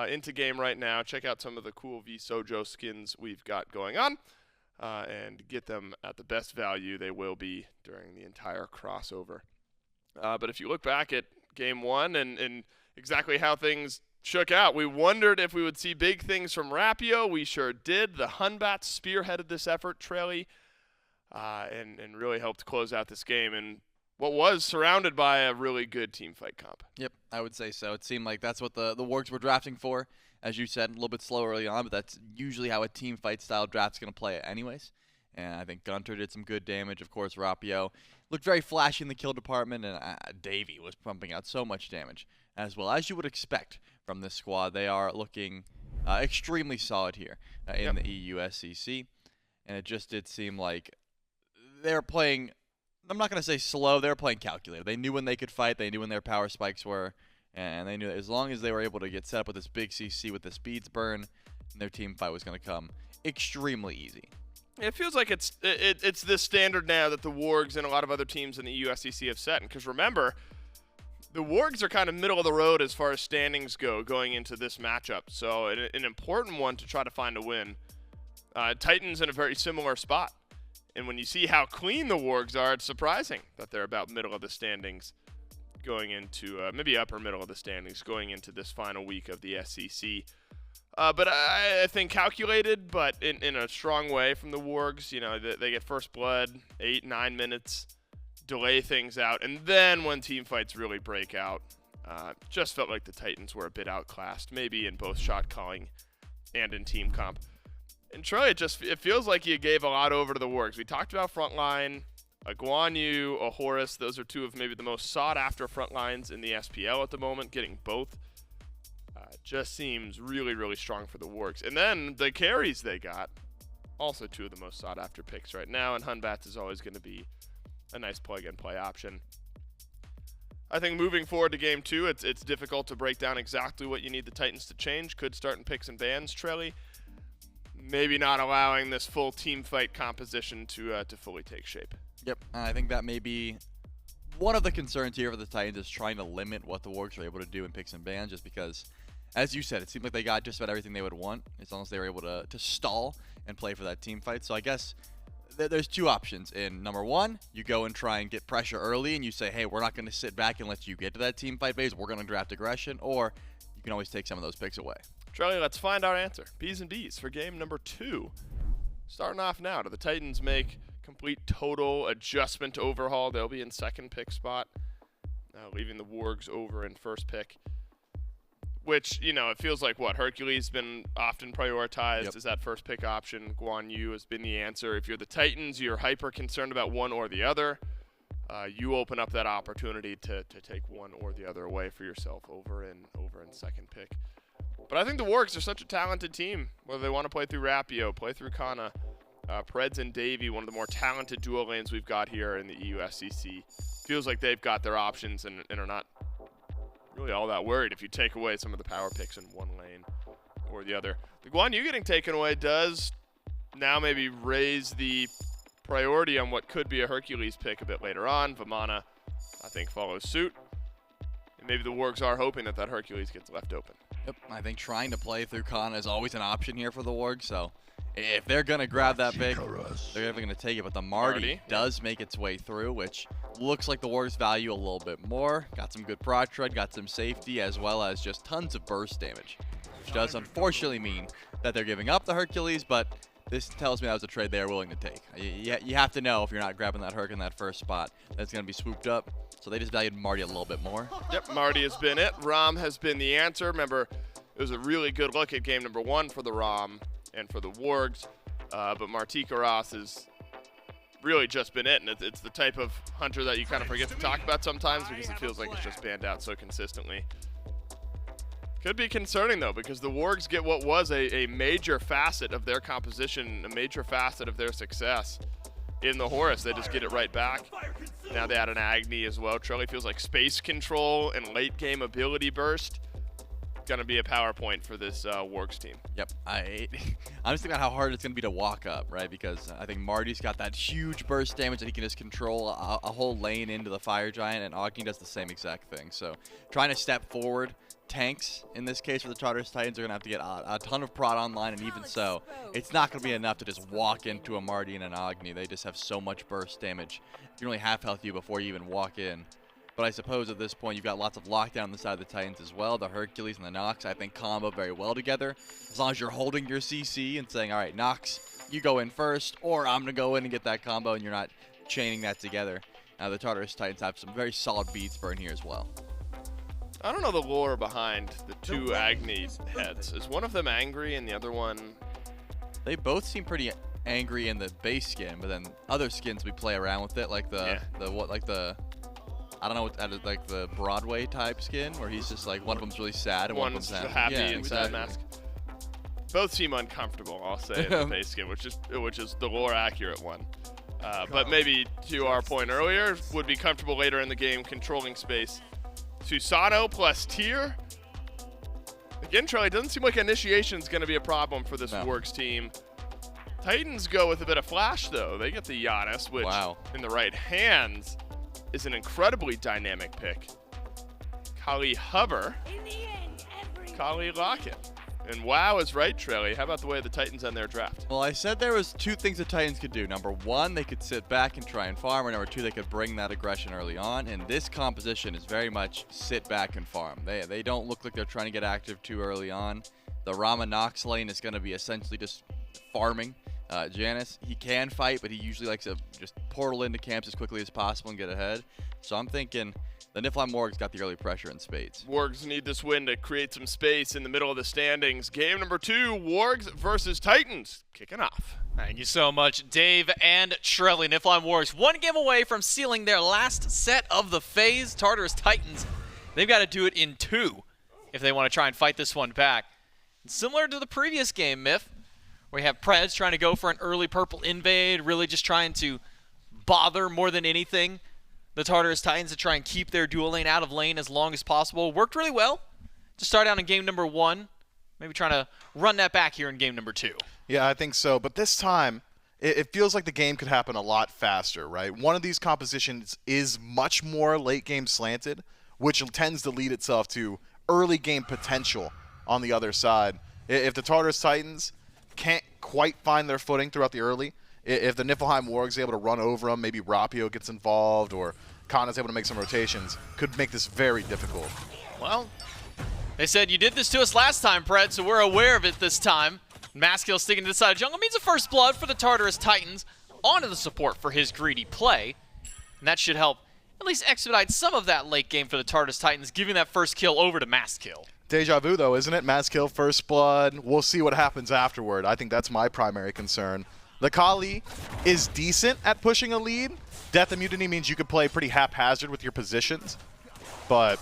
into game right now, check out some of the cool V-Sojo skins we've got going on, and get them at the best value they will be during the entire crossover. But if you look back at game 1 and exactly how things shook out, we wondered if we would see big things from Rapio. We sure did. The Hunbats spearheaded this effort, Trelly, and really helped close out this game in what was surrounded by a really good team fight comp. Yep, I would say so. It seemed like that's what the Wargs were drafting for. As you said, a little bit slow early on, but that's usually how a team fight style draft's going to play it anyways. And I think Gunter did some good damage. Of course, Rapio looked very flashy in the kill department, and Davey was pumping out so much damage as well, as you would expect from this squad. They are looking extremely solid here in the EU SEC, and it just did seem like they're playing, I'm not going to say slow, they were playing calculated. They knew when they could fight, they knew when their power spikes were, and they knew that as long as they were able to get set up with this big CC with the speeds burn, their team fight was going to come extremely easy. It feels like it's this standard now that the Wargs and a lot of other teams in the USCC have set. Because remember, the Wargs are kind of middle of the road as far as standings go going into this matchup. So an important one to try to find a win. Titans in a very similar spot. And when you see how clean the Wargs are, it's surprising that they're about middle of the standings going into, maybe upper middle of the standings going into this final week of the SEC. But I think calculated, but in a strong way from the Wargs. You know, they get first blood, 8-9 minutes, delay things out, and then when team fights really break out, just felt like the Titans were a bit outclassed, maybe in both shot calling and in team comp. And Troy, it feels like you gave a lot over to the Wargs. We talked about frontline, a Guan Yu, a Horus. Those are two of maybe the most sought-after frontlines in the SPL at the moment. Getting both just seems really, really strong for the Wargs. And then the carries they got, also two of the most sought-after picks right now, and Hunbats is always going to be a nice plug-and-play option. I think moving forward to Game 2, it's difficult to break down exactly what you need the Titans to change. Could start in picks and bans, Trelly. Maybe not allowing this full team fight composition to fully take shape. Yep, I think that may be one of the concerns here for the Titans, is trying to limit what the Wargs are able to do in picks and bans, just because, as you said, it seemed like they got just about everything they would want, as long as they were able to stall and play for that team fight. So I guess there's two options. In number one, you go and try and get pressure early, and you say, hey, we're not going to sit back and let you get to that team fight phase. We're going to draft aggression, or you can always take some of those picks away. Charlie, let's find our answer. B's and B's for game number 2. Starting off now, do the Titans make complete total adjustment overhaul? They'll be in second pick spot, leaving the Wargs over in first pick. Which, you know, it feels like what? Hercules been often prioritized as that first pick option. Guan Yu has been the answer. If you're the Titans, you're hyper concerned about one or the other. You open up that opportunity to take one or the other away for yourself over in second pick. But I think the Wargs are such a talented team, whether they want to play through Rapio, play through Kana, Preds and Davey, one of the more talented dual lanes we've got here in the EUSCC. Feels like they've got their options and are not really all that worried if you take away some of the power picks in one lane or the other. The Guan Yu getting taken away does now maybe raise the priority on what could be a Hercules pick a bit later on. Vamana, I think, follows suit. And maybe the Wargs are hoping that Hercules gets left open. Yep, I think trying to play through Kana is always an option here for the Wargs, so if they're going to grab that pick, they're definitely going to take it. But the Marty does make its way through, which looks like the Wargs value a little bit more. Got some good prod tread, got some safety, as well as just tons of burst damage, which does unfortunately mean that they're giving up the Hercules, but this tells me that was a trade they're willing to take. You have to know if you're not grabbing that Herc in that first spot, that's going to be swooped up. So they just valued Marty a little bit more. Yep, Marty has been it. Rom has been the answer. Remember, It was a really good look at game number 1 for the ROM and for the Wargs, but Martikaras has really just been it, and it's the type of hunter that you kind of forget to talk about sometimes because it feels like it's just banned out so consistently. Could be concerning, though, because the Wargs get what was a major facet of their composition, a major facet of their success in the Horus. They just get it right back. Now they add an Agni as well. Trelly feels like space control and late game ability burst. Going to be a power point for this Wargs team. Yep. I'm just thinking about how hard it's going to be to walk up, right? Because I think Marty's got that huge burst damage that he can just control a whole lane into the Fire Giant, and Agni does the same exact thing. So trying to step forward, tanks in this case for the Tartarus Titans are going to have to get a ton of prod online, and even so, it's not going to be enough to just walk into a Marty and an Agni. They just have so much burst damage. You can only half health you before you even walk in. But I suppose at this point, you've got lots of lockdown on the side of the Titans as well. The Hercules and the Nox, I think, combo very well together. As long as you're holding your CC and saying, all right, Nox, you go in first, or I'm going to go in and get that combo, and you're not chaining that together. The Tartarus Titans have some very solid beats burn here as well. I don't know the lore behind the two Agni heads. Is one of them angry and the other one... They both seem pretty angry in the base skin, but then other skins we play around with it, like I don't know what, like the Broadway type skin, where he's just like, one of them's really sad and one of them's happy yeah, with that mask. Both seem uncomfortable, I'll say, in the base skin, which is the lore accurate one. But maybe to our point earlier, would be comfortable later in the game controlling space. Susano plus tier. Again, Charlie, doesn't seem like initiation's going to be a problem for this Wargs team. Titans go with a bit of flash, though. They get the Giannis, which in the right hands is an incredibly dynamic pick. Kali hover, Kali lock it. And WoW is right, Trelly. How about the way the Titans end their draft? Well, I said there was two things the Titans could do. Number one, they could sit back and try and farm, or number two, they could bring that aggression early on. And this composition is very much sit back and farm. They don't look like they're trying to get active too early on. The Rama Nox lane is going to be essentially just farming. Janus, he can fight, but he usually likes to just portal into camps as quickly as possible and get ahead. So I'm thinking the Niflheim Wargs got the early pressure in spades. Wargs need this win to create some space in the middle of the standings. Game number 2, Wargs versus Titans, kicking off. Thank you so much, Dave and Trelly. Niflheim Wargs, one game away from sealing their last set of the phase. Tartarus Titans, they've got to do it in 2 if they want to try and fight this one back. And similar to the previous game, Miff, we have Preds trying to go for an early purple invade, really just trying to bother more than anything the Tartarus Titans to try and keep their dual lane out of lane as long as possible. Worked really well to start out in game number 1. Maybe trying to run that back here in game number 2. Yeah, I think so. But this time, it feels like the game could happen a lot faster, right? One of these compositions is much more late game slanted, which tends to lead itself to early game potential on the other side. If the Tartarus Titans can't quite find their footing throughout the early, if the Niflheim Wargs is able to run over them, maybe Rapio gets involved or Kana's able to make some rotations, could make this very difficult. Well, they said you did this to us last time, Pred, so we're aware of it this time. Maskill sticking to the side of jungle means a first blood for the Tartarus Titans onto the support for his greedy play. And that should help at least expedite some of that late game for the Tartarus Titans, giving that first kill over to Maskill. Deja vu, though, isn't it? Maskill, first blood. We'll see what happens afterward. I think that's my primary concern. The Kali is decent at pushing a lead. Death Immunity means you could play pretty haphazard with your positions, but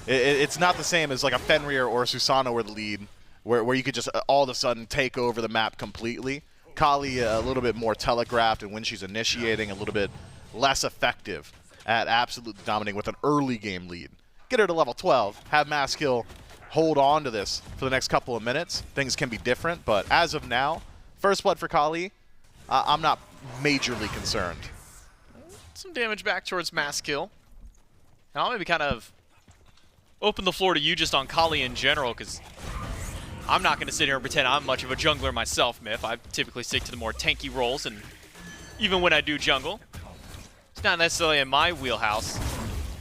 it's not the same as like a Fenrir or a Susano or the lead, where you could just all of a sudden take over the map completely. Kali a little bit more telegraphed, and when she's initiating, a little bit less effective at absolutely dominating with an early game lead. Get her to level 12, have Maskill hold on to this for the next couple of minutes. Things can be different, but as of now, first blood for Kali, I'm not majorly concerned. Some damage back towards Maskill. And I'll maybe kind of open the floor to you just on Kali in general, because I'm not going to sit here and pretend I'm much of a jungler myself, Miff. I typically stick to the more tanky roles, and even when I do jungle, it's not necessarily in my wheelhouse.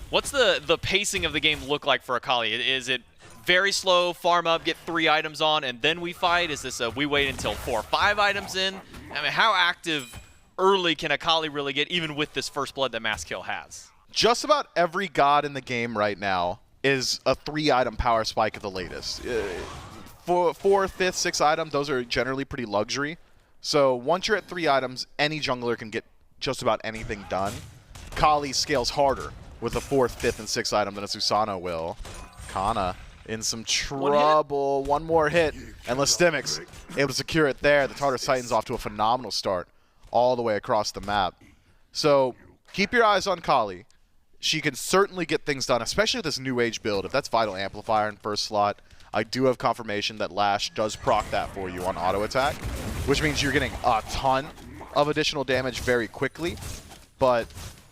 What's the pacing of the game look like for Akali? Is it very slow, farm up, get 3 items on, and then we fight? Is this we wait until 4 or 5 items in? I mean, how active early can Akali really get, even with this first blood that Maskill has? Just about every god in the game right now, is a 3-item power spike at the latest. For 4th, 5th, 6th item, those are generally pretty luxury. So once you're at 3 items, any jungler can get just about anything done. Kali scales harder with a 4th, 5th, and 6th item than a Susano will. Kana in some trouble. One more hit, and Listimics able to secure it there. The Tartarus Titans off to a phenomenal start all the way across the map. So keep your eyes on Kali. She can certainly get things done, especially with this New Age build. If that's Vital Amplifier in first slot, I do have confirmation that Lash does proc that for you on auto attack, which means you're getting a ton of additional damage very quickly. But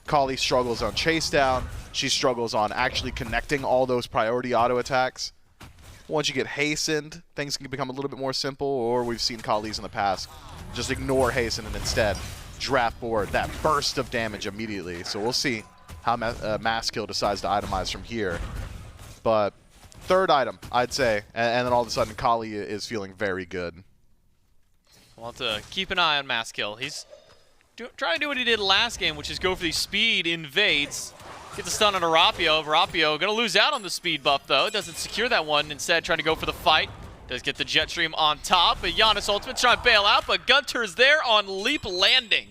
Kali struggles on chase down. She struggles on actually connecting all those priority auto attacks. Once you get hastened, things can become a little bit more simple, or we've seen Kali's in the past just ignore hasten and instead draft forward that burst of damage immediately. So we'll see how Maskill decides to itemize from here. But 3rd item, I'd say, and then all of a sudden Kali is feeling very good. We'll have to keep an eye on Maskill. He's trying to do what he did last game, which is go for the speed invades. Get the stun on Arapio. Arapio going to lose out on the speed buff, though. Doesn't secure that one. Instead, trying to go for the fight. Does get the jet stream on top. But Giannis ultimate trying to bail out, but Gunter is there on leap landing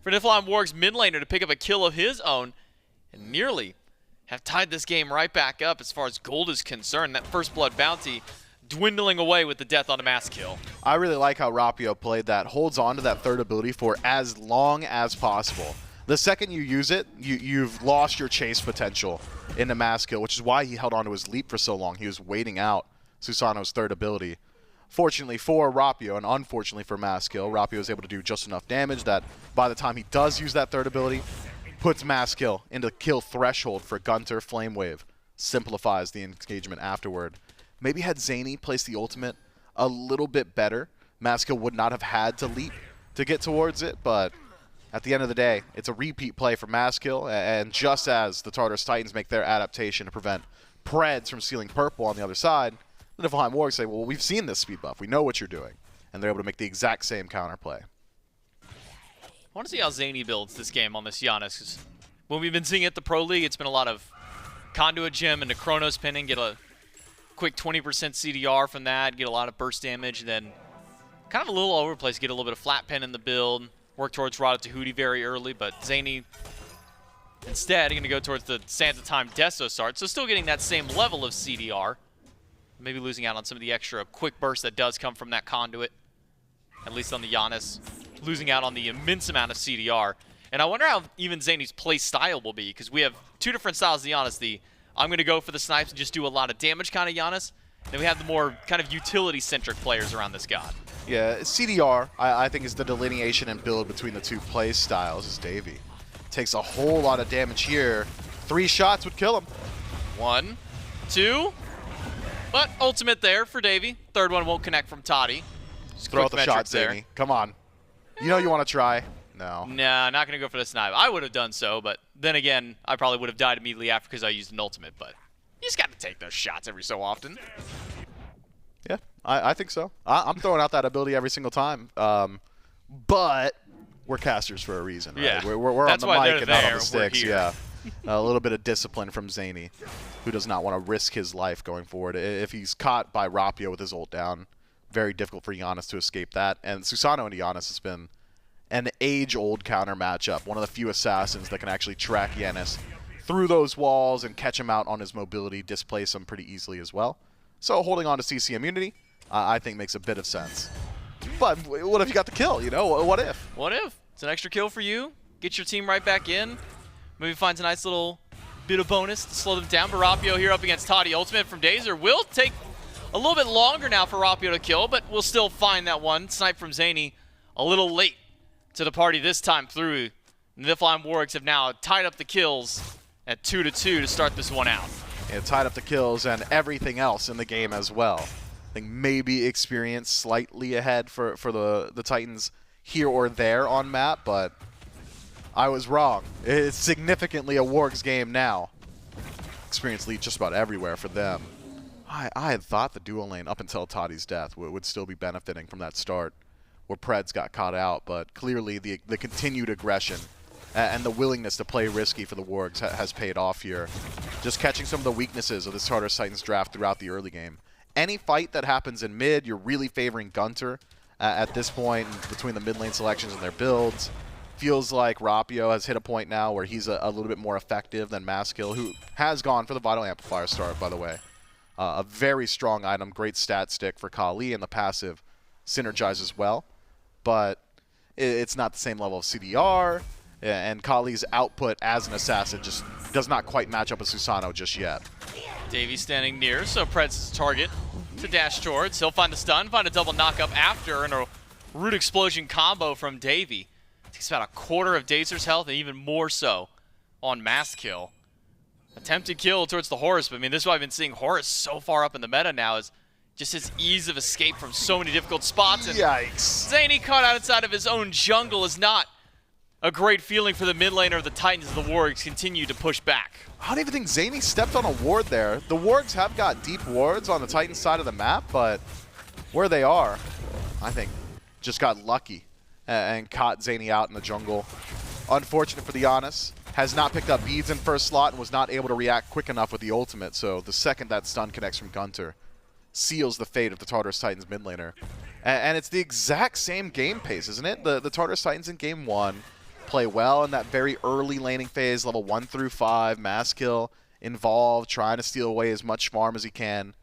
for Niflheim Wargs mid laner to pick up a kill of his own and nearly have tied this game right back up as far as gold is concerned. That first blood bounty dwindling away with the death on a Maskill. I really like how Rapio played that. Holds on to that 3rd ability for as long as possible. The second you use it, you've lost your chase potential into Maskill, which is why he held on to his leap for so long. He was waiting out Susano's 3rd ability. Fortunately for Rapio, and unfortunately for Maskill, Rapio is able to do just enough damage that by the time he does use that 3rd ability, puts Maskill into kill threshold for Gunter Flame Wave. Simplifies the engagement afterward. Maybe had Zany place the ultimate a little bit better, Maskill would not have had to leap to get towards it, but at the end of the day, it's a repeat play for Maskill, and just as the Tartarus Titans make their adaptation to prevent Preds from stealing purple on the other side, the Niflheim Wargs say, well, we've seen this speed buff. We know what you're doing. And they're able to make the exact same counterplay. I want to see how Zany builds this game on this Giannis, 'cause when we've been seeing it at the Pro League, it's been a lot of Conduit Gem and the Chronos pinning, get a quick 20% CDR from that, get a lot of burst damage, then kind of a little all over the place, get a little bit of flat pin in the build, work towards Rod Tahuti very early, but Zany instead going to go towards the Sands of Time Deso start, so still getting that same level of CDR, maybe losing out on some of the extra quick burst that does come from that Conduit, at least on the Giannis, losing out on the immense amount of CDR. And I wonder how even Zany's play style will be, because we have 2 different styles of Giannis, the I'm going to go for the snipes and just do a lot of damage kind of Giannis, and then we have the more kind of utility-centric players around this god. Yeah, CDR, I think, is the delineation and build between the 2 play styles, is Davey. Takes a whole lot of damage here. 3 shots would kill him. 1, 2, but ultimate there for Davey. 3rd one won't connect from Toddy. Just throw out the shot, there. Zany. Come on. You know you want to try. No. Nah, not going to go for the snipe. I would have done so, but then again, I probably would have died immediately after because I used an ultimate, but you just got to take those shots every so often. Yeah, I think so. I'm throwing out that ability every single time. But we're casters for a reason, right? Yeah. We're on the mic and not on the sticks. Here. Yeah. A little bit of discipline from Zany, who does not want to risk his life going forward. If he's caught by Rapio with his ult down, very difficult for Giannis to escape that. And Susano and Giannis has been an age-old counter matchup. One of the few assassins that can actually track Giannis through those walls and catch him out on his mobility, displace him pretty easily as well. So holding on to CC immunity, I think makes a bit of sense. But what if you got the kill, you know? What if? What if? It's an extra kill for you. Get your team right back in. Maybe finds a nice little bit of bonus to slow them down. But Rapio here up against Toddy. Ultimate from Dazer will take a little bit longer now for Rapio to kill, but we'll still find that one. Snipe from Zany a little late to the party this time through. The Niflheim Wargs have now tied up the kills at 2-2 to start this one out. Yeah, tied up the kills and everything else in the game as well. I think maybe experience slightly ahead for the Titans here or there on map, but I was wrong. It's significantly a Wargs game now. Experience lead just about everywhere for them. I had thought the dual lane up until Toddy's death would still be benefiting from that start where Preds got caught out, but clearly the continued aggression and the willingness to play risky for the Wargs has paid off here. just catching some of the weaknesses of this Tartarus Titans draft throughout the early game. Any fight that happens in mid, you're really favoring Gunter at this point between the mid lane selections and their builds. Feels like Rapio has hit a point now where he's a little bit more effective than Maskill, who has gone for the Vital Amplifier start, by the way. A very strong item, great stat stick for Kali, and the passive synergizes well. But it's not the same level of CDR, and Kali's output as an assassin just does not quite match up with Susano just yet. Davey standing near, so Pred's his target to dash towards. He'll find the stun, find a double knock-up after, and a Root Explosion combo from Davey. Takes about a quarter of Dazer's health, and even more so on Maskill. Attempted kill towards the Horus, but I mean, this is why I've been seeing Horus so far up in the meta now, is just his ease of escape from so many difficult spots. And Yikes. Zany caught outside of his own jungle is not a great feeling for the mid laner of the Titans as the Wargs continue to push back. I don't even think Zany stepped on a ward there. The Wargs have got deep wards on the Titan side of the map, but where they are, I think, just got lucky and caught Zany out in the jungle. Unfortunate for the Giannis. Has not picked up beads in first slot and was not able to react quick enough with the ultimate, so the second that stun connects from Gunter, seals the fate of the Tartarus Titans mid laner. And it's the exact same game pace, isn't it? The Tartarus Titans in game 1 play well in that very early laning phase, level 1 through 5, Maskill involved, trying to steal away as much farm as he can.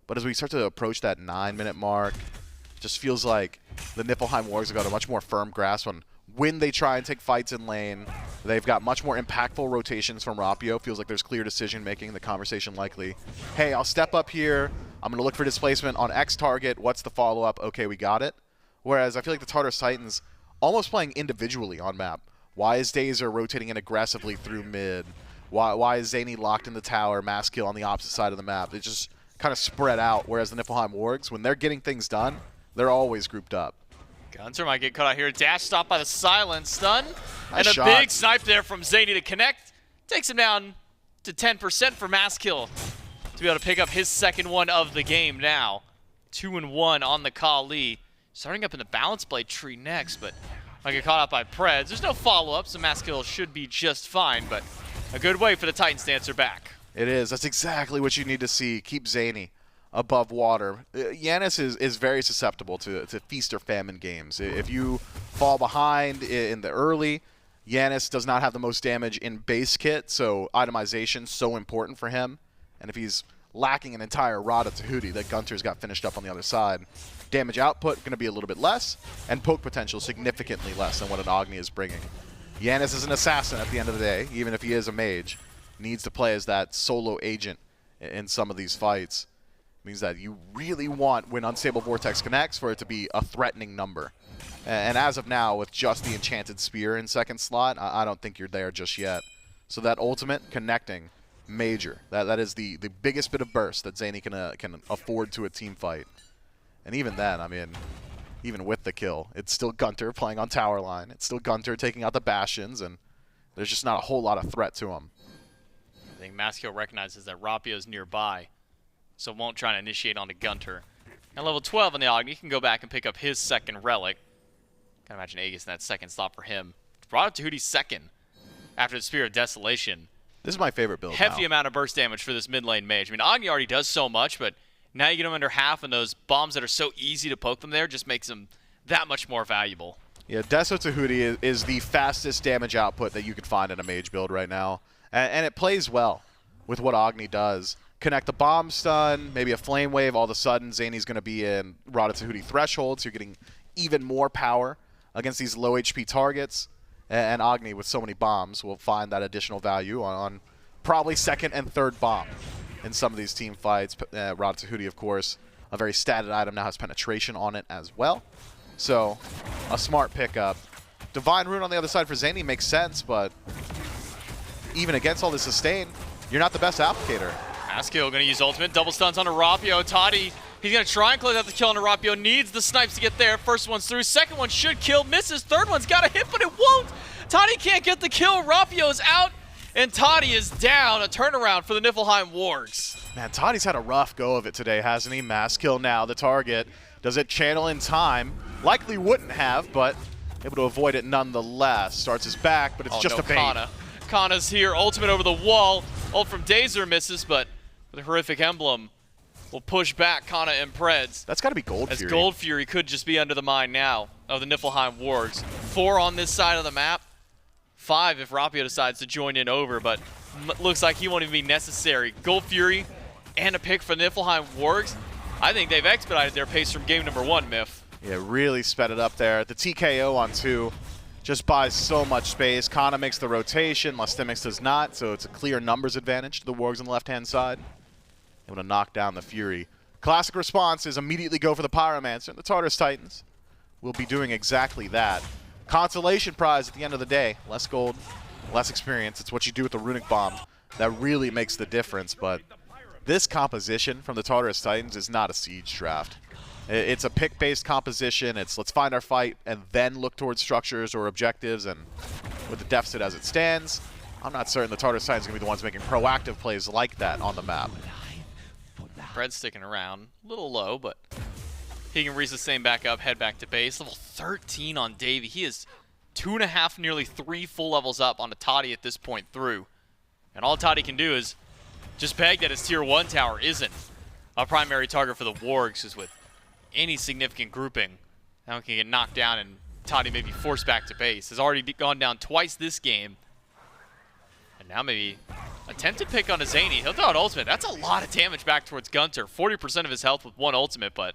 But as we start to approach that 9-minute mark, it just feels like the Niflheim Wargs have got a much more firm grasp on when they try and take fights in lane. They've got much more impactful rotations from Rapio. Feels like there's clear decision-making. The conversation likely, hey, I'll step up here. I'm going to look for displacement on X target. What's the follow-up? Okay, we got it. Whereas I feel like the Tartarus Titans almost playing individually on map. Why is Dazer rotating in aggressively through mid? Why is Zany locked in the tower, Maskill on the opposite side of the map? They just kind of spread out, whereas the Niflheim Wargs, when they're getting things done, they're always grouped up. Gunter might get caught out here. Dash stopped by the silent stun. Nice and a shot. big snipe there from Zany to connect. Takes him down to 10% for Maskill to be able to pick up his second one of the game now. 2-1 on the Kali. Starting up in the balance blade tree next, but might get caught out by Preds. There's no follow-up, so Maskill should be just fine, but a good way for the Titans to answer back. It is. That's exactly what you need to see. Keep Zany above water. Giannis is very susceptible to feast or famine games. If you fall behind in the early, Giannis does not have the most damage in base kit, so itemization so important for him. And if he's lacking an entire Rod of Tahuti, that Gunter's got finished up on the other side, damage output going to be a little bit less, and poke potential significantly less than what an Agni is bringing. Giannis is an assassin at the end of the day, even if he is a mage. Needs to play as that solo agent in some of these fights. Means that you really want, when Unstable Vortex connects, for it to be a threatening number. And as of now, with just the Enchanted Spear in second slot, I don't think you're there just yet. So that ultimate connecting, major. That is the biggest bit of burst that Zany can afford to a team fight. And even then, I mean, even with the kill, it's still Gunter playing on tower line. It's still Gunter taking out the Bastions, and there's just not a whole lot of threat to him. I think Maskill recognizes that Rapio's nearby, so won't try to initiate onto Gunter. At level 12 on the Agni, he can go back and pick up his second relic. Can't imagine Aegis in that second slot for him. Brought up Tahuti's second after the Spear of Desolation. This is my favorite build Hefty now. amount of burst damage for this mid lane mage. I mean, Agni already does so much, but now you get him under half, and those bombs that are so easy to poke them there just makes them that much more valuable. Yeah, Deso Tahuti is the fastest damage output that you could find in a mage build right now. And it plays well with what Agni does. Connect the bomb stun, maybe a flame wave, all of a sudden Zany's going to be in Rada Tahuti threshold, so you're getting even more power against these low HP targets. And Agni, with so many bombs, will find that additional value on probably second and third bomb in some of these team fights. Rada Tahuti, of course, a very statted item, now has penetration on it as well. So, a smart pickup. Divine Rune on the other side for Zany makes sense, but even against all the sustain, you're not the best applicator. Maskill going to use ultimate, double stuns onto Rapio. Toddy, he's going to try and close out the kill on Rapio. Needs the snipes to get there. First one's through, second one should kill, misses, third one's got a hit, but it won't. Toddy can't get the kill, Rapio's out, and Toddy is down. A turnaround for the Niflheim Wargs. Man, Toddy's had a rough go of it today, hasn't he? Maskill now, the target. Does it channel in time? Likely wouldn't have, but able to avoid it nonetheless. Starts his back, but it's just a bait. Kana's here, ultimate over the wall. Ult from Dazer misses, but with a horrific emblem, will push back Kana and Preds. That's got to be Gold As Fury. Gold Fury could just be under the mine now of the Niflheim Wargs. 4 on this side of the map. 5 if Rapio decides to join in over, but looks like he won't even be necessary. Gold Fury and a pick for Niflheim Wargs. I think they've expedited their pace from game number 1, Miff. Yeah, really sped it up there. The TKO on 2 just buys so much space. Kana makes the rotation, Lestemix does not, so it's a clear numbers advantage to the Wargs on the left-hand side. Able to knock down the Fury. Classic response is immediately go for the Pyromancer. The Tartarus Titans will be doing exactly that. Consolation prize at the end of the day. Less gold, less experience. It's what you do with the Runic Bomb that really makes the difference, but this composition from the Tartarus Titans is not a siege draft. It's a pick-based composition. It's let's find our fight and then look towards structures or objectives, and with the deficit as it stands, I'm not certain the Tartarus Titans are going to be the ones making proactive plays like that on the map. Fred's sticking around. A little low, but he can resustain back up, head back to base. Level 13 on Davey. He is 2.5, nearly 3 full levels up on a Toddy at this point through. And all Toddy can do is just beg that his tier 1 tower isn't a primary target for the Wargs, because with any significant grouping, now he can get knocked down and Toddy may be forced back to base. Has already gone down twice this game. And now maybe attempted pick on a Zany. He'll throw an ultimate. That's a lot of damage back towards Gunter. 40% of his health with 1 ultimate, but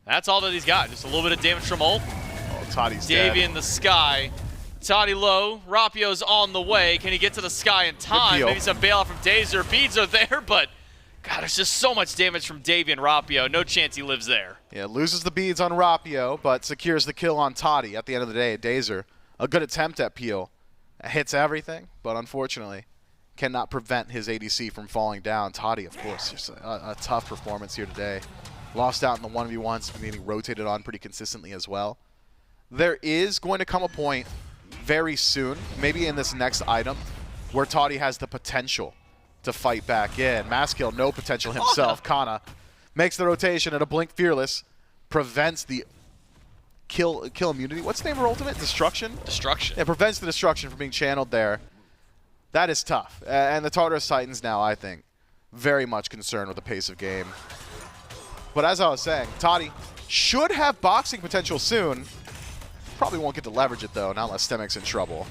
that's all that he's got. Just a little bit of damage from ult. Oh, Toddy's Davey dead. in the sky. Toddy low. Rapio's on the way. Can he get to the sky in time? Maybe some bailout from Dazer. Beads are there, but God, there's just so much damage from Davey and Rapio. No chance he lives there. Yeah, loses the beads on Rapio, but secures the kill on Toddy at the end of the day. Dazer, a good attempt at peel. Hits everything, but unfortunately cannot prevent his ADC from falling down. Toddy, of course, just a tough performance here today. Lost out in the 1v1s, been getting rotated on pretty consistently as well. There is going to come a point very soon, maybe in this next item, where Toddy has the potential to fight back in. Maskill, no potential himself. Kana makes the rotation at a blink fearless, prevents the kill immunity. What's the name of her ultimate? Destruction? Destruction. Yeah, prevents the destruction from being channeled there. That is tough. And the Tartarus Titans now, I think, very much concerned with the pace of game. But as I was saying, Toddy should have boxing potential soon. Probably won't get to leverage it, though, now Lestemic's in trouble.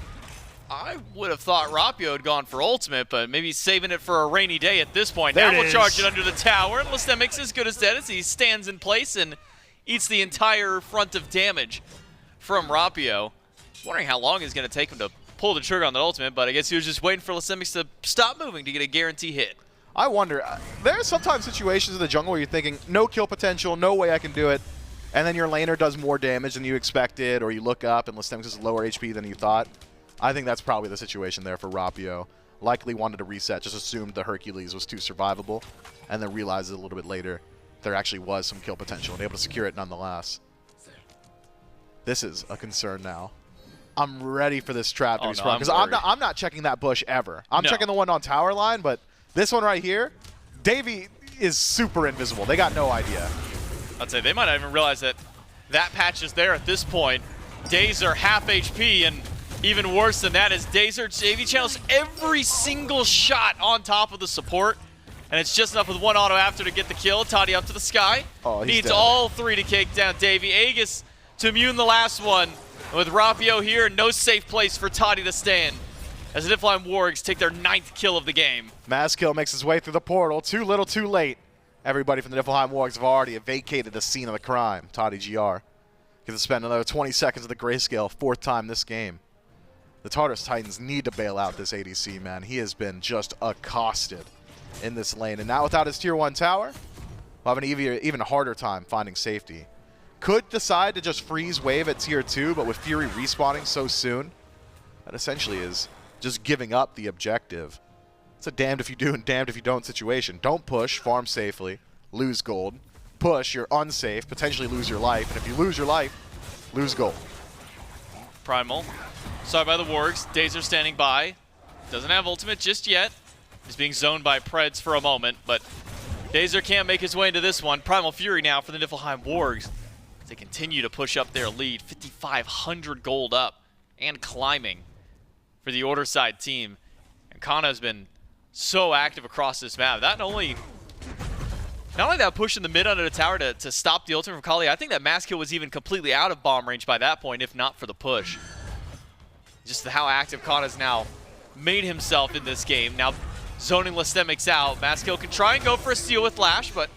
I would have thought Rapio had gone for ultimate, but maybe he's saving it for a rainy day at this point. There now it we'll charge is. it under the tower. Lestemic's as good as dead as he stands in place and eats the entire front of damage from Rapio. Wondering how long it's going to take him to pull the trigger on that ultimate, but I guess he was just waiting for Lestemic's to stop moving to get a guarantee hit. I wonder, there are sometimes situations in the jungle where you're thinking, no kill potential, no way I can do it, and then your laner does more damage than you expected, or you look up and Lestemix is lower HP than you thought. I think that's probably the situation there for Rapio. Likely wanted to reset, just assumed the Hercules was too survivable, and then realized a little bit later there actually was some kill potential and able to secure it nonetheless. This is a concern now. I'm ready for this trap to be sprung, because I'm not checking that bush ever. I'm checking the one on tower line, but this one right here, Davey is super invisible. They got no idea. I'd say they might not even realize that that patch is there at this point. Dazer half HP, and even worse than that is Davey channels every single shot on top of the support, and it's just enough with 1 auto after to get the kill. Toddy up to the sky. Oh, he's needs dead. all 3 to kick down Davey. Aegis to immune the last one. With Rapio here, no safe place for Toddy to stand, as the Niflheim Wargs take their 9th kill of the game. Maskill makes his way through the portal. Too little, too late. Everybody from the Niflheim Wargs have already vacated the scene of the crime. Toddy GR gets to spend another 20 seconds of the grayscale, 4th time this game. The Tartarus Titans need to bail out this ADC, man. He has been just accosted in this lane. And now without his tier 1 tower, we'll have an even harder time finding safety. Could decide to just freeze wave at tier 2, but with Fury respawning so soon, that essentially is just giving up the objective. It's a damned if you do and damned if you don't situation. Don't push, farm safely, lose gold. Push, you're unsafe, potentially lose your life, and if you lose your life, lose gold. Primal. Sorry by the Wargs. Dazer standing by. Doesn't have ultimate just yet. He's being zoned by Preds for a moment, but Dazer can't make his way into this one. Primal Fury now for the Niflheim Wargs. They continue to push up their lead, 5,500 gold up and climbing for the Order side team. And Kana has been so active across this map. Not only that push in the mid under the tower to stop the ultimate from Kali, I think that Maskill was even completely out of bomb range by that point, if not for the push. Just how active Kana's now made himself in this game. Now zoning Listemics out. Maskill can try and go for a steal with Lash, but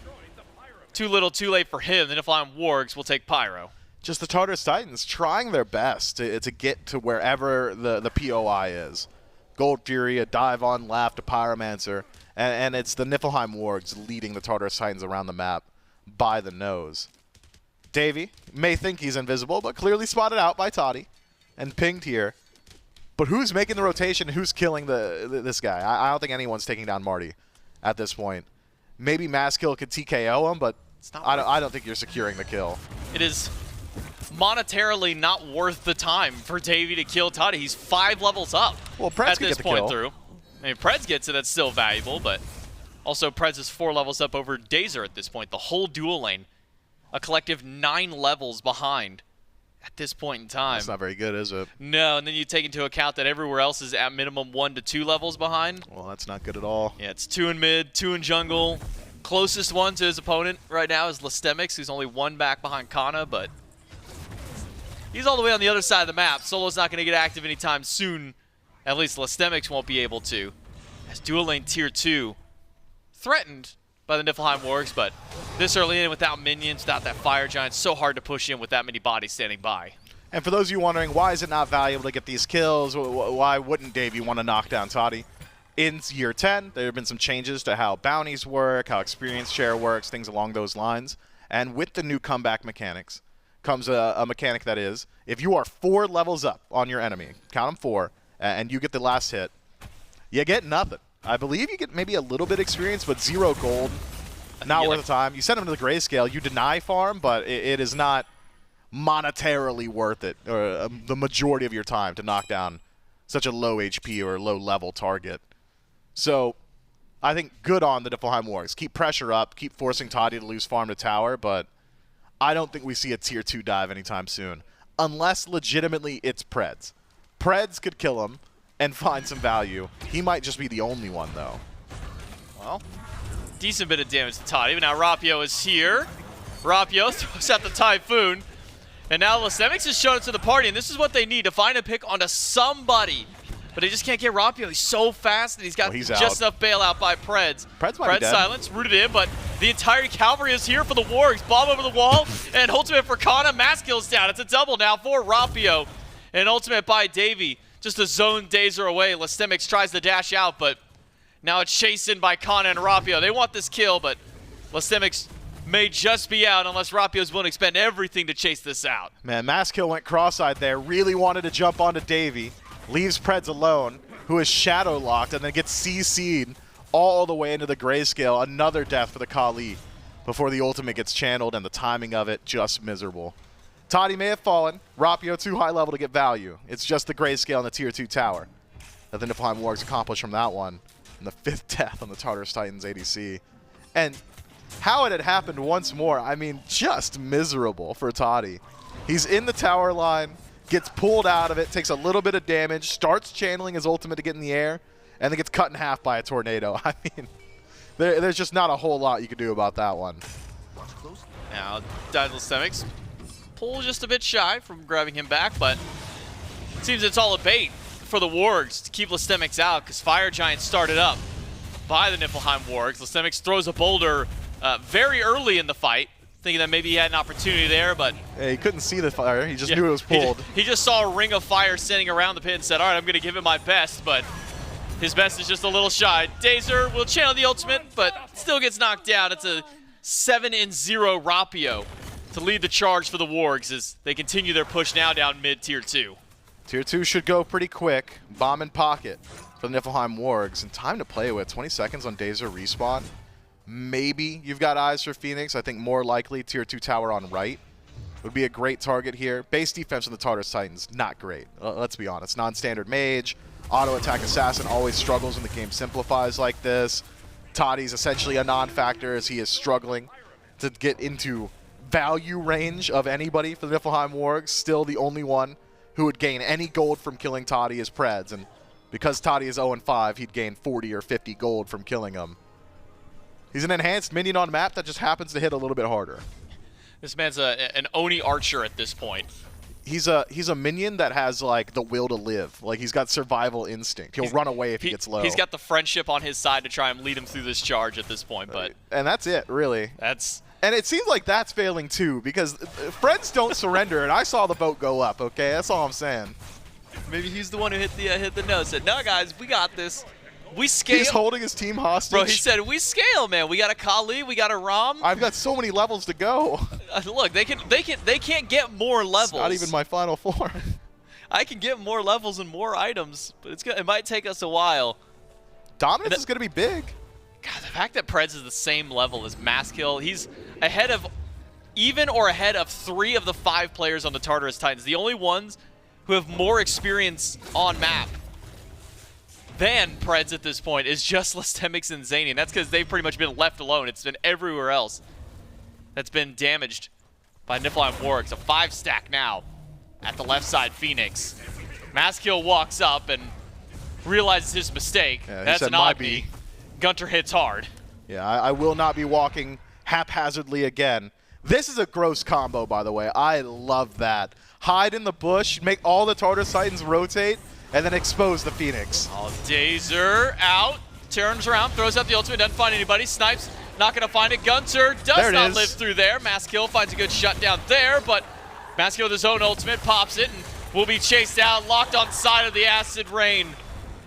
too little too late for him. The Niflheim Wargs will take Pyro. Just the Tartarus Titans trying their best to get to wherever the POI is. Gold Fury, a dive on left, a Pyromancer, and it's the Niflheim Wargs leading the Tartarus Titans around the map by the nose. Davey may think he's invisible, but clearly spotted out by Toddy and pinged here. But who's making the rotation? Who's killing this guy? I don't think anyone's taking down Marty at this point. Maybe Maskill could TKO him, but I don't think you're securing the kill. It is monetarily not worth the time for Davey to kill Toddy. He's 5 levels up well, Preds at this point through. I mean, Preds gets it, that's still valuable, but also Preds is 4 levels up over Dazer at this point. The whole dual lane, a collective 9 levels behind at this point in time. That's not very good, is it? No, and then you take into account that everywhere else is at minimum 1 to 2 levels behind. Well, that's not good at all. Yeah, it's 2 in mid, 2 in jungle. Closest one to his opponent right now is Listemics, who's only 1 back behind Kana, but he's all the way on the other side of the map. Solo's not going to get active anytime soon. At least Listemics won't be able to. As dual lane tier 2 threatened by the Niflheim Wargs, but this early in without minions, without that Fire Giant, so hard to push in with that many bodies standing by. And for those of you wondering, why is it not valuable to get these kills? Why wouldn't Davey want to knock down Toddy? In year 10, there have been some changes to how bounties work, how experience share works, things along those lines. And with the new comeback mechanics comes a mechanic that is, if you are 4 levels up on your enemy, count them 4, and you get the last hit, you get nothing. I believe you get maybe a little bit experience, but 0 gold. Not worth the time. You send him to the grayscale. You deny farm, but it is not monetarily worth it, or the majority of your time, to knock down such a low HP or low level target. So I think good on the Niflheim Wargs. Keep pressure up, keep forcing Toddy to lose farm to tower, but I don't think we see a tier 2 dive anytime soon, unless legitimately it's Preds. Preds could kill him and find some value. He might just be the only one, though. Well, decent bit of damage to Toddy. But now Rapio is here. Rapio throws out the Typhoon. And now Listemics has shown it to the party, and this is what they need, to find a pick onto somebody. But they just can't get Rapio. He's so fast, and he's got just enough bailout by Preds. Preds might be dead. Silence, rooted in, but the entire cavalry is here for the Wargs. Bomb over the wall, and ultimate for Kana. Maskill's down. It's a double now for Rapio. And ultimate by Davey. Just a zone Dazer away. Listemics tries to dash out, but now it's chased in by Kana and Rapio. They want this kill, but Listemics may just be out unless Rapio's willing to expend everything to chase this out. Man, Maskill went cross-eyed there. Really wanted to jump onto Davey. Leaves Preds alone, who is shadow locked, and then gets CC'd all the way into the grayscale. Another death for the Kali before the ultimate gets channeled, and the timing of it just miserable. Toddy may have fallen. Rapio too high level to get value. It's just the grayscale and the tier 2 tower that the Niflheim Wargs accomplished from that one. And the 5th death on the Tartarus Titans ADC. And how it had happened once more, I mean, just miserable for Toddy. He's in the tower line, gets pulled out of it, takes a little bit of damage, starts channeling his ultimate to get in the air, and then gets cut in half by a tornado. I mean, there's just not a whole lot you can do about that one. Now, Listemics pull just a bit shy from grabbing him back, but it seems it's all a bait for the Wargs to keep Listemics out, because Fire Giant started up by the Niflheim Wargs. Listemics throws a boulder very early in the fight, thinking that maybe he had an opportunity there, but yeah, he couldn't see the fire. He just knew it was pulled. He just saw a ring of fire standing around the pit and said, all right, I'm going to give it my best, but his best is just a little shy. Dazer will channel the ultimate, but still gets knocked down. It's a 7-0 Rapio to lead the charge for the Wargs as they continue their push now down mid tier 2. Tier 2 should go pretty quick. Bomb in pocket for the Niflheim Wargs, and time to play with. 20 seconds on Dazer respawn. Maybe you've got eyes for Phoenix. I think more likely tier 2 tower on right would be a great target here. Base defense of the Tartarus Titans, not great. Let's be honest. Non-standard mage, auto attack assassin always struggles when the game simplifies like this. Toddy's essentially a non-factor as he is struggling to get into value range of anybody for the Niflheim Wargs. Still the only one who would gain any gold from killing Toddy is Preds, and Because Toddy is 0-5, he'd gain 40 or 50 gold from killing him. He's an enhanced minion on map that just happens to hit a little bit harder. This man's an Oni archer at this point. He's a minion that has like the will to live. Like he's got survival instinct. He'll run away if he gets low. He's got the friendship on his side to try and lead him through this charge at this point, but and that's it, really. And it seems like that's failing too, because friends don't surrender, and I saw the boat go up. Okay, that's all I'm saying. Maybe he's the one who hit the nose. Said, "No, guys, we got this. We scale." He's holding his team hostage. Bro, he said, "We scale, man. We got a Kali, we got a Ram. I've got so many levels to go." Look, they can't get more levels. It's not even my final form. I can get more levels and more items, but it might take us a while. Dominance is going to be big. God, the fact that Preds is the same level as Maskill, he's ahead of 3 of the 5 players on the Tartarus Titans. The only ones who have more experience on map than Preds at this point is just Listemics and Zany, and that's because they've pretty much been left alone. It's been everywhere else that's been damaged by Niflheim Wargs. A 5-stack now at the left side, Phoenix. Maskill walks up and realizes his mistake. Yeah, that's an odd B. Gunter hits hard. Yeah, I will not be walking haphazardly again. This is a gross combo, by the way. I love that. Hide in the bush, make all the Tartarus Titans rotate, and then expose the Phoenix. Oh, Dazer out, turns around, throws out the ultimate, doesn't find anybody. Snipes, not going to find it. Gunter does not live through there. Maskill finds a good shutdown there, but Maskill with his own ultimate pops it and will be chased out, locked on side of the acid rain.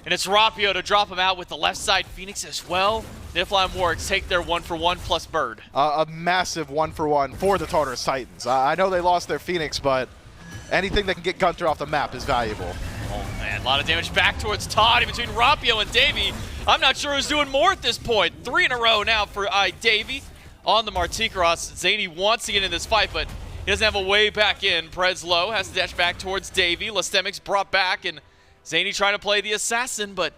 And it's Rapio to drop him out with the left side Phoenix as well. Niflheim Wargs take their 1-for-1 plus Bird. A massive 1-for-1 for the Tartarus Titans. I know they lost their Phoenix, but anything that can get Gunter off the map is valuable. Oh man, a lot of damage back towards Toddy between Rapio and Davey. I'm not sure who's doing more at this point. 3 in a row now for Davey on the Martikros. Zany wants to get in this fight, but he doesn't have a way back in. Preds low, has to dash back towards Davey. Listemics brought back, and Zany trying to play the assassin, but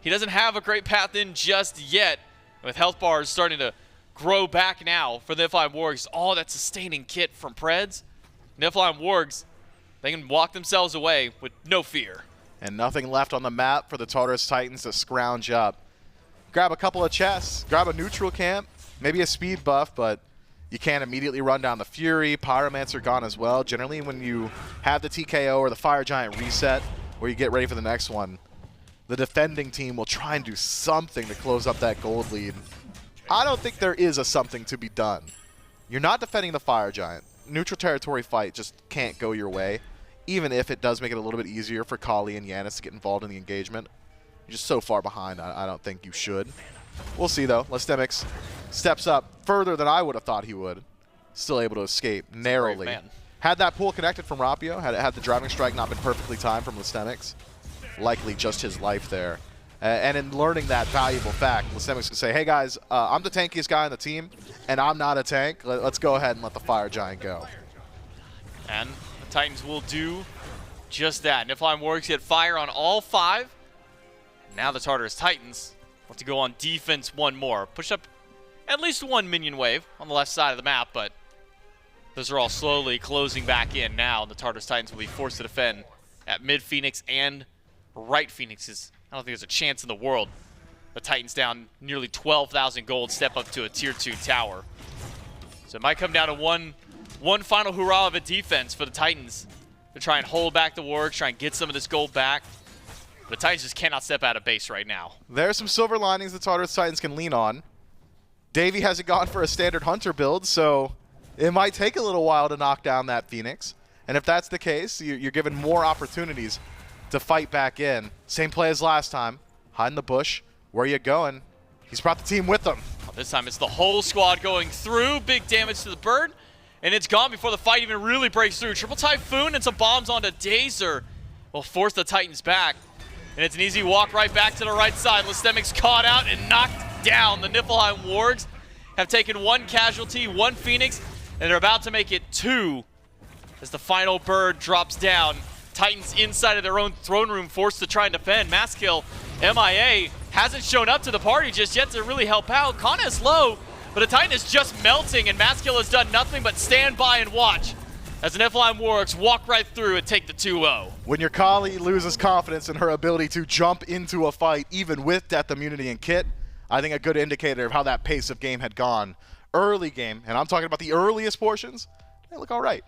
he doesn't have a great path in just yet. With health bars starting to grow back now for the Niflheim Wargs. All that sustaining kit from Preds. Niflheim Wargs, they can walk themselves away with no fear. And nothing left on the map for the Tartarus Titans to scrounge up. Grab a couple of chests, grab a neutral camp, maybe a speed buff, but you can't immediately run down the Fury. Pyromancer gone as well. Generally, when you have the TKO or the Fire Giant reset, where you get ready for the next one, the defending team will try and do something to close up that gold lead. I don't think there is a something to be done. You're not defending the Fire Giant. Neutral territory fight just can't go your way, even if it does make it a little bit easier for Kali and Yanis to get involved in the engagement. You're just so far behind, I don't think you should. We'll see, though. Listemics steps up further than I would have thought he would. Still able to escape narrowly. Had that pool connected from Rapio, had the driving strike not been perfectly timed from Listemics, likely just his life there. And in learning that valuable fact, Listemics can say, hey guys, I'm the tankiest guy on the team, and I'm not a tank. Let's go ahead and let the Fire Giant go. And the Titans will do just that. Niflheim Wargs get fire on all 5. Now the Tartarus Titans want to go on defense one more. Push up at least 1 minion wave on the left side of the map, but those are all slowly closing back in now. The Tartarus Titans will be forced to defend at mid Phoenix and right Phoenixes. I don't think there's a chance in the world. The Titans down nearly 12,000 gold, step up to a tier 2 tower. So it might come down to one final hurrah of a defense for the Titans to try and hold back the Wargs, try and get some of this gold back. The Titans just cannot step out of base right now. There are some silver linings the Tartarus Titans can lean on. Davey hasn't gone for a standard Hunter build, so it might take a little while to knock down that Phoenix. And if that's the case, you're given more opportunities to fight back in. Same play as last time. Hide in the bush. Where are you going? He's brought the team with him. Well, this time it's the whole squad going through. Big damage to the Bird. And it's gone before the fight even really breaks through. Triple Typhoon and some bombs onto Dazer will force the Titans back. And it's an easy walk right back to the right side. Listemics caught out and knocked down. The Niflheim Wargs have taken 1 casualty, 1 Phoenix, and they're about to make it 2 as the final Bird drops down. Titans inside of their own throne room forced to try and defend. Masskill, MIA, hasn't shown up to the party just yet to really help out. Kana is low, but the Titan is just melting, and Masskill has done nothing but stand by and watch as the Niflheim Wargs walk right through and take the 2-0. When your Kali loses confidence in her ability to jump into a fight, even with death immunity and kit, I think a good indicator of how that pace of game had gone. Early game, and I'm talking about the earliest portions, they look all right.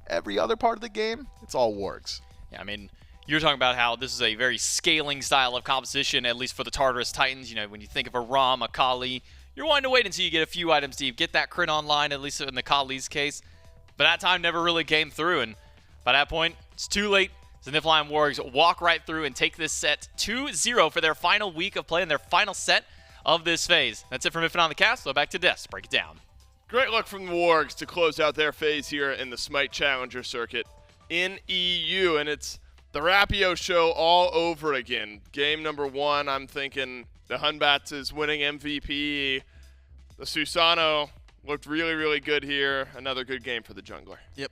Every other part of the game, it's all wargs. Yeah, I mean, you're talking about how this is a very scaling style of composition, at least for the Tartarus Titans. You know, when you think of a Ram, a Kali, you're wanting to wait until you get a few items to get that crit online, at least in the Kali's case. But that time never really came through, and by that point, it's too late. The Niflheim Wargs walk right through and take this set 2-0 for their final week of play and their final set of this phase. That's it for Miffin on the cast. So back to Des. Break it down. Great luck from the Wargs to close out their phase here in the SMITE Challenger Circuit in EU, and it's the Rapio show all over again. Game number 1, I'm thinking the Hunbats is winning MVP. The Susano looked really, really good here. Another good game for the jungler. Yep,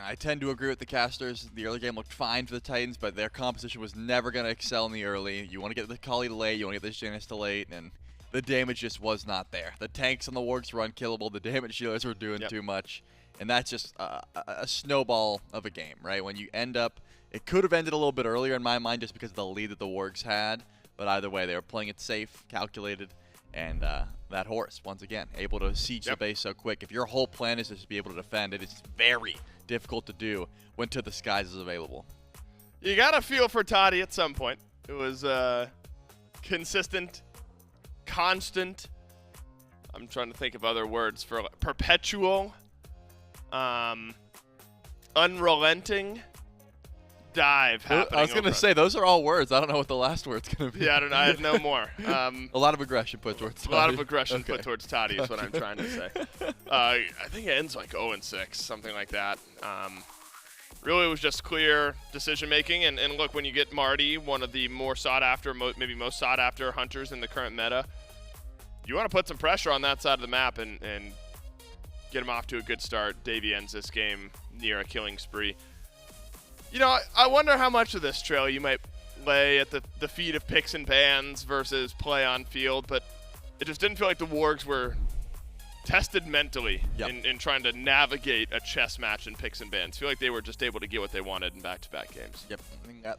I tend to agree with the casters. The early game looked fine for the Titans, but their composition was never going to excel in the early. You want to get the Kali to late, you want to get this Janus to late, and the damage just was not there. The tanks on the Wargs were unkillable. The damage dealers were doing too much, and that's just a snowball of a game, right? When you end up, it could have ended a little bit earlier in my mind just because of the lead that the Wargs had, but either way, they were playing it safe, calculated, and that horse, once again, able to siege the base so quick. If your whole plan is just to be able to defend it, it's very difficult to do when To the Skies is available. You got to feel for Toddy at some point. It was consistent, constant. I'm trying to think of other words for perpetual, unrelenting dive happening. I was going to say, those are all words. I don't know what the last word's going to be. Yeah, I have no more. A lot of aggression put towards Toddy. A lot of aggression put towards Toddy is what I'm trying to say. I think it ends like 0-6, something like that. Really, it was just clear decision-making. And look, when you get Marty, one of the more sought-after, maybe most sought-after hunters in the current meta, you want to put some pressure on that side of the map and get him off to a good start. Davey ends this game near a killing spree. You know, I wonder how much of this trail you might lay at the feet of picks and bans versus play on field, but it just didn't feel like the Wargs were tested mentally in trying to navigate a chess match in picks and bans. I feel like they were just able to get what they wanted in back-to-back games. Yep,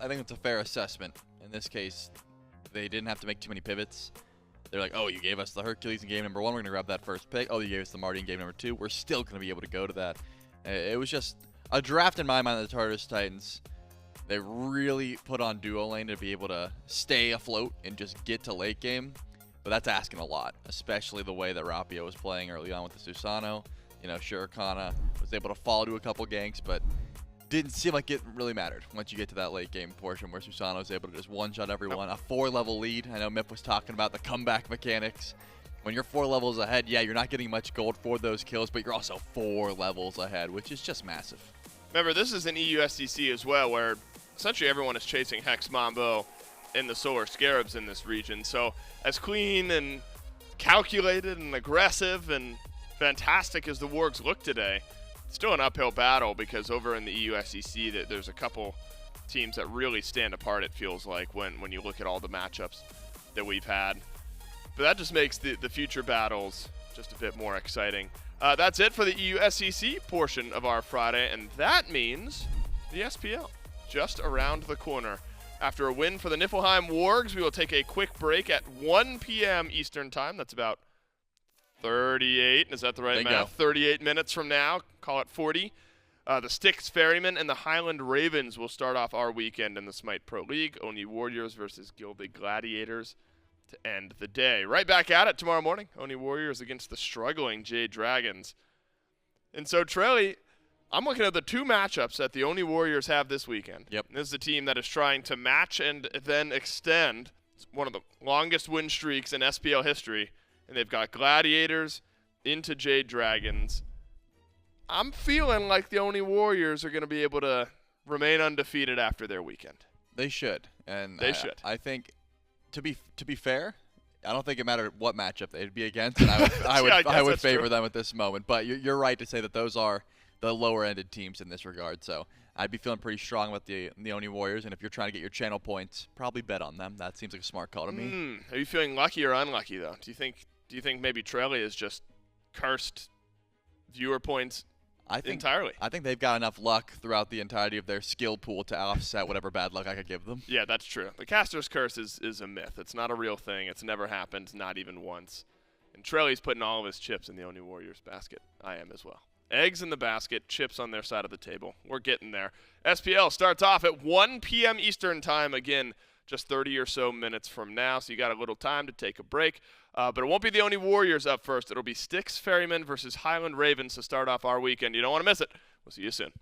I think that's a fair assessment. In this case, they didn't have to make too many pivots. They're like, oh, you gave us the Hercules in game number 1, we're going to grab that first pick. Oh, you gave us the Marty in game number 2, we're still going to be able to go to that. It was just a draft in my mind of the Tartarus Titans. They really put on duo lane to be able to stay afloat and just get to late game. But that's asking a lot, especially the way that Rapio was playing early on with the Susano. You know, Shurikana was able to fall to a couple ganks, but didn't seem like it really mattered once you get to that late game portion where Susano was able to just one-shot everyone. A 4-level lead. I know Mip was talking about the comeback mechanics. When you're 4 levels ahead, yeah, you're not getting much gold for those kills, but you're also 4 levels ahead, which is just massive. Remember, this is an EU SDC as well, where essentially everyone is chasing Hex Mambo and the Solar Scarabs in this region. So as clean and calculated and aggressive and fantastic as the Wargs look today, it's still an uphill battle because over in the EU SEC there's a couple teams that really stand apart, it feels like, when you look at all the matchups that we've had. But that just makes the future battles just a bit more exciting. That's it for the EU SEC portion of our Friday, and that means the SPL just around the corner. After a win for the Niflheim Wargs, we will take a quick break at 1 p.m. Eastern Time. That's about 38. Is that the right math? 38 minutes from now. Call it 40. The Styx Ferrymen and the Highland Ravens will start off our weekend in the SMITE Pro League. Oni Warriors versus Gilded Gladiators to end the day. Right back at it tomorrow morning. Oni Warriors against the struggling Jade Dragons. And so, Trelly, I'm looking at the 2 matchups that the Oni Warriors have this weekend. Yep. This is a team that is trying to match and then extend one of the longest win streaks in SPL history. And they've got Gladiators into Jade Dragons. I'm feeling like the Oni Warriors are going to be able to remain undefeated after their weekend. They should. And they should. I think, to be fair, I don't think it mattered what matchup they'd be against, and I would favor them at this moment. But you're right to say that those are the lower-ended teams in this regard. So I'd be feeling pretty strong about the Oni Warriors, and if you're trying to get your channel points, probably bet on them. That seems like a smart call to me. Are you feeling lucky or unlucky, though? Do you think maybe Trelly is just cursed viewer points entirely. I think they've got enough luck throughout the entirety of their skill pool to offset whatever bad luck I could give them. Yeah, that's true. The caster's curse is a myth. It's not a real thing. It's never happened, not even once. And Trelly's putting all of his chips in the Oni Warriors basket. I am as well. Eggs in the basket, chips on their side of the table. We're getting there. SPL starts off at 1 p.m. Eastern time, again, just 30 or so minutes from now, so you got a little time to take a break. But it won't be the Oni Warriors up first. It'll be Styx Ferrymen versus Highland Ravens to start off our weekend. You don't want to miss it. We'll see you soon.